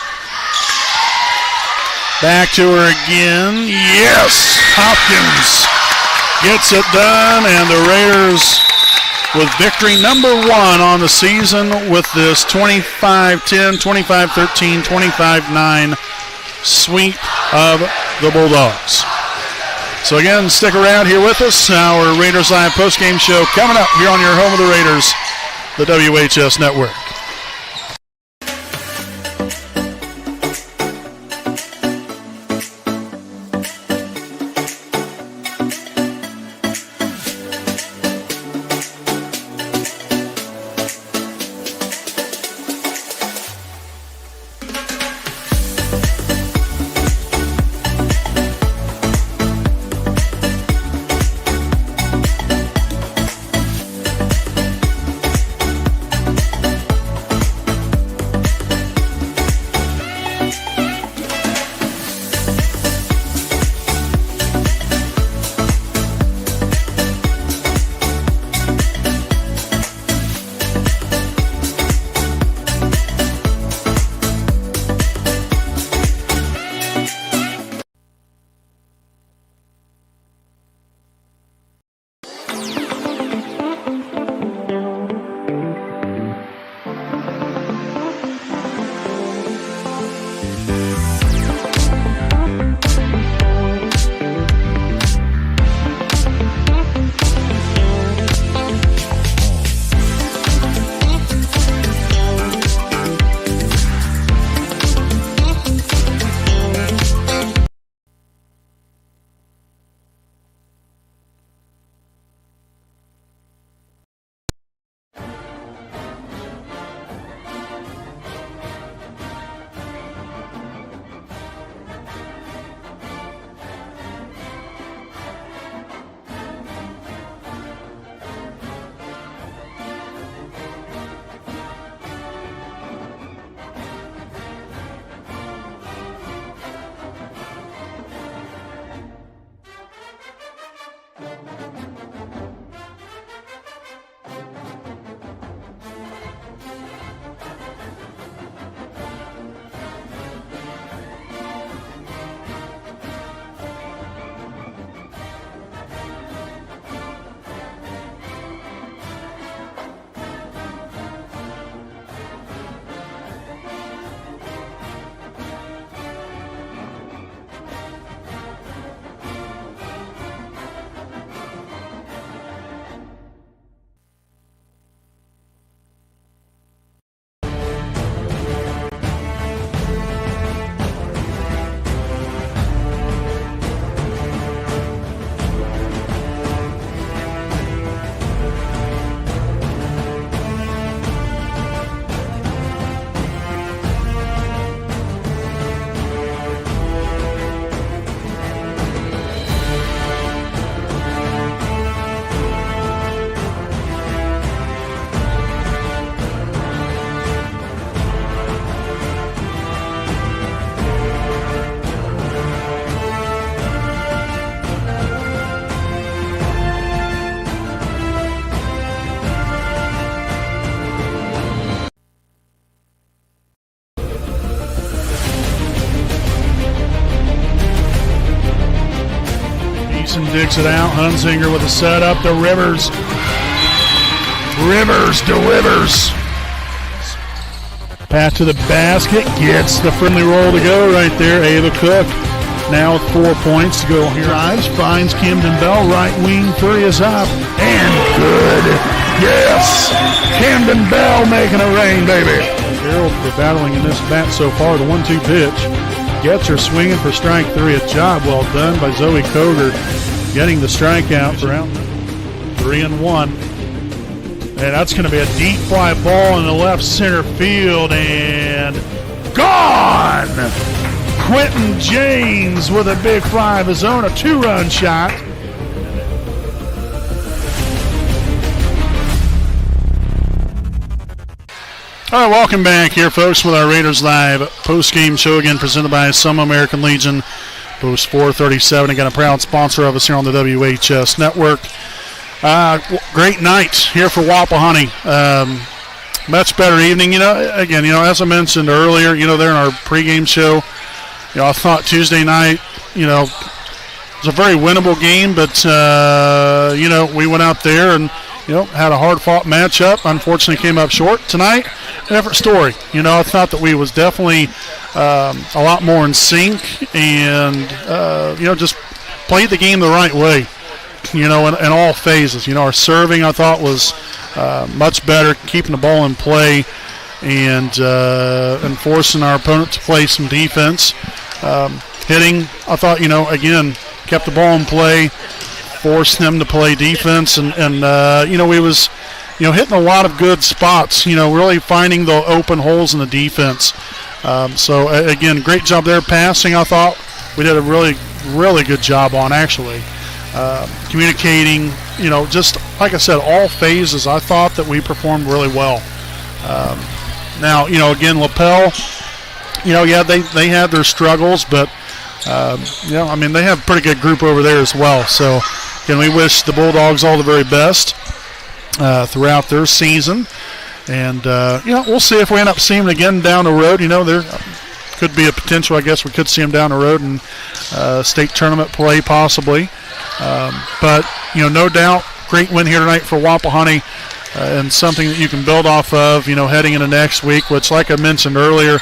Back to her again. Yes, Hopkins gets it done, and the Raiders with victory number 1 on the season with this 25-10, 25-13, 25-9 sweep of the Bulldogs. So again, stick around here with us. Our Raiders Live postgame show coming up here on your home of the Raiders, the WHS Network. digs it out. Hunzinger with a setup to Rivers. Rivers delivers. Pass to the basket. Gets the friendly roll to go right there. Ava Cook now with 4 points to go here. Drives, finds Camden Bell. Right wing three is up. And good. Yes. Camden Bell making it rain, baby. Carroll, they're battling in this bat so far. The 1-2 pitch. Gets her swinging for strike three. A job well done by Zoe Koger, getting the strikeout for out. 3-1. And that's going to be a deep fly ball in the left center field. And gone! Quentin James with a big fly of his own, a 2-run shot. All right, welcome back here, folks, with our Raiders Live post-game show, again presented by Some American Legion, Post 437. Again, a proud sponsor of us here on the WHS Network. Great night here for Wapahani. Much better evening. Again, as I mentioned earlier, there in our pregame show, I thought Tuesday night, it was a very winnable game, but, we went out there and, had a hard-fought matchup. Unfortunately, came up short. Tonight, a different story. I thought that we was definitely a lot more in sync and, just played the game the right way, in all phases. Our serving, I thought, was much better, keeping the ball in play and forcing our opponent to play some defense. Hitting, I thought, again, kept the ball in play, forced them to play defense, and we was, hitting a lot of good spots, really finding the open holes in the defense. So, again, great job there. Passing, I thought we did a really, really good job on, actually. Communicating, just like I said, all phases, I thought that we performed really well. Now, again, Lapel, they had their struggles, but, they have a pretty good group over there as well. So, again, we wish the Bulldogs all the very best throughout their season. And, we'll see if we end up seeing them again down the road. There could be a potential, I guess we could see them down the road in state tournament play possibly. But, no doubt, great win here tonight for Wapahani and something that you can build off of, heading into next week, which, like I mentioned earlier,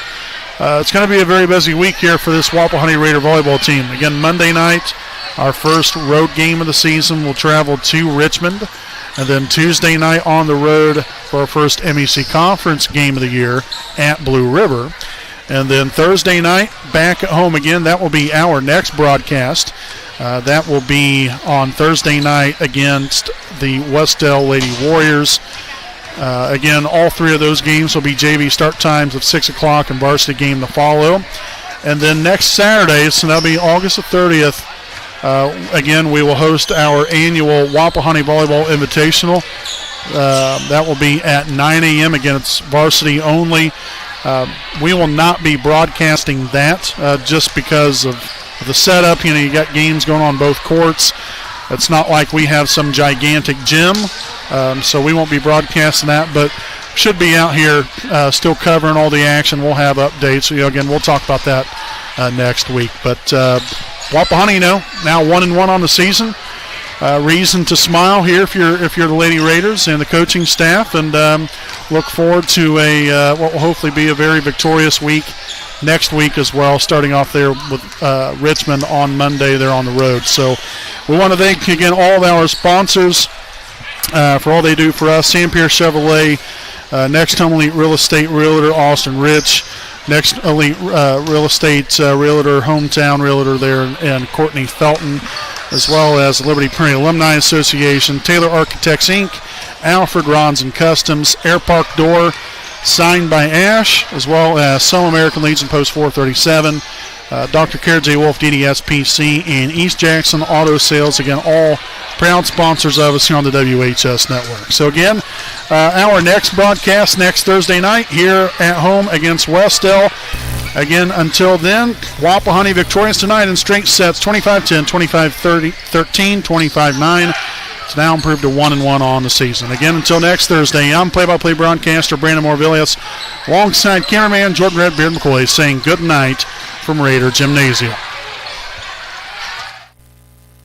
it's going to be a very busy week here for this Wapahani Raider volleyball team. Again, Monday night, our first road game of the season. We'll travel to Richmond. And then Tuesday night on the road for our first MEC Conference game of the year at Blue River. And then Thursday night, back at home again. That will be our next broadcast. That will be on Thursday night against the Westdale Lady Warriors. Again, all three of those games will be JV start times of 6 o'clock and varsity game to follow. And then next Saturday, so that'll be August the 30th, again, we will host our annual Wapahani Volleyball Invitational. That will be at 9 a.m. Again, it's varsity only. We will not be broadcasting that just because of the setup. You got games going on both courts. It's not like we have some gigantic gym, so we won't be broadcasting that, but should be out here still covering all the action. We'll have updates. Again, we'll talk about that next week. But Wapahani, now 1-1 on the season. Reason to smile here if you're the Lady Raiders and the coaching staff, and look forward to what will hopefully be a very victorious week next week as well, starting off there with Richmond on Monday. They're on the road. So we want to thank again all of our sponsors for all they do for us. Sam Pierce Chevrolet, Next Home Elite Real Estate Realtor Austin Rich, Next Elite Real Estate Realtor, Hometown Realtor there, and Courtney Felton, as well as Liberty Prairie Alumni Association, Taylor Architects Inc., Alfred Ron's and Customs, Air Park Door, signed by Ash, as well as Some American Legion Post 437, Dr. Care J. Wolf, DDSPC, and East Jackson Auto Sales, again, all proud sponsors of us here on the WHS Network. So again, our next broadcast next Thursday night here at home against Westdale. Again, until then, Wapahani victorious tonight in straight sets, 25-10, 25-13, 25-9. It's now improved to 1-1 on the season. Again, until next Thursday, I'm play-by-play broadcaster Brandon Morvillius, alongside cameraman Jordan Redbeard McCoy, saying good night from Raider Gymnasium.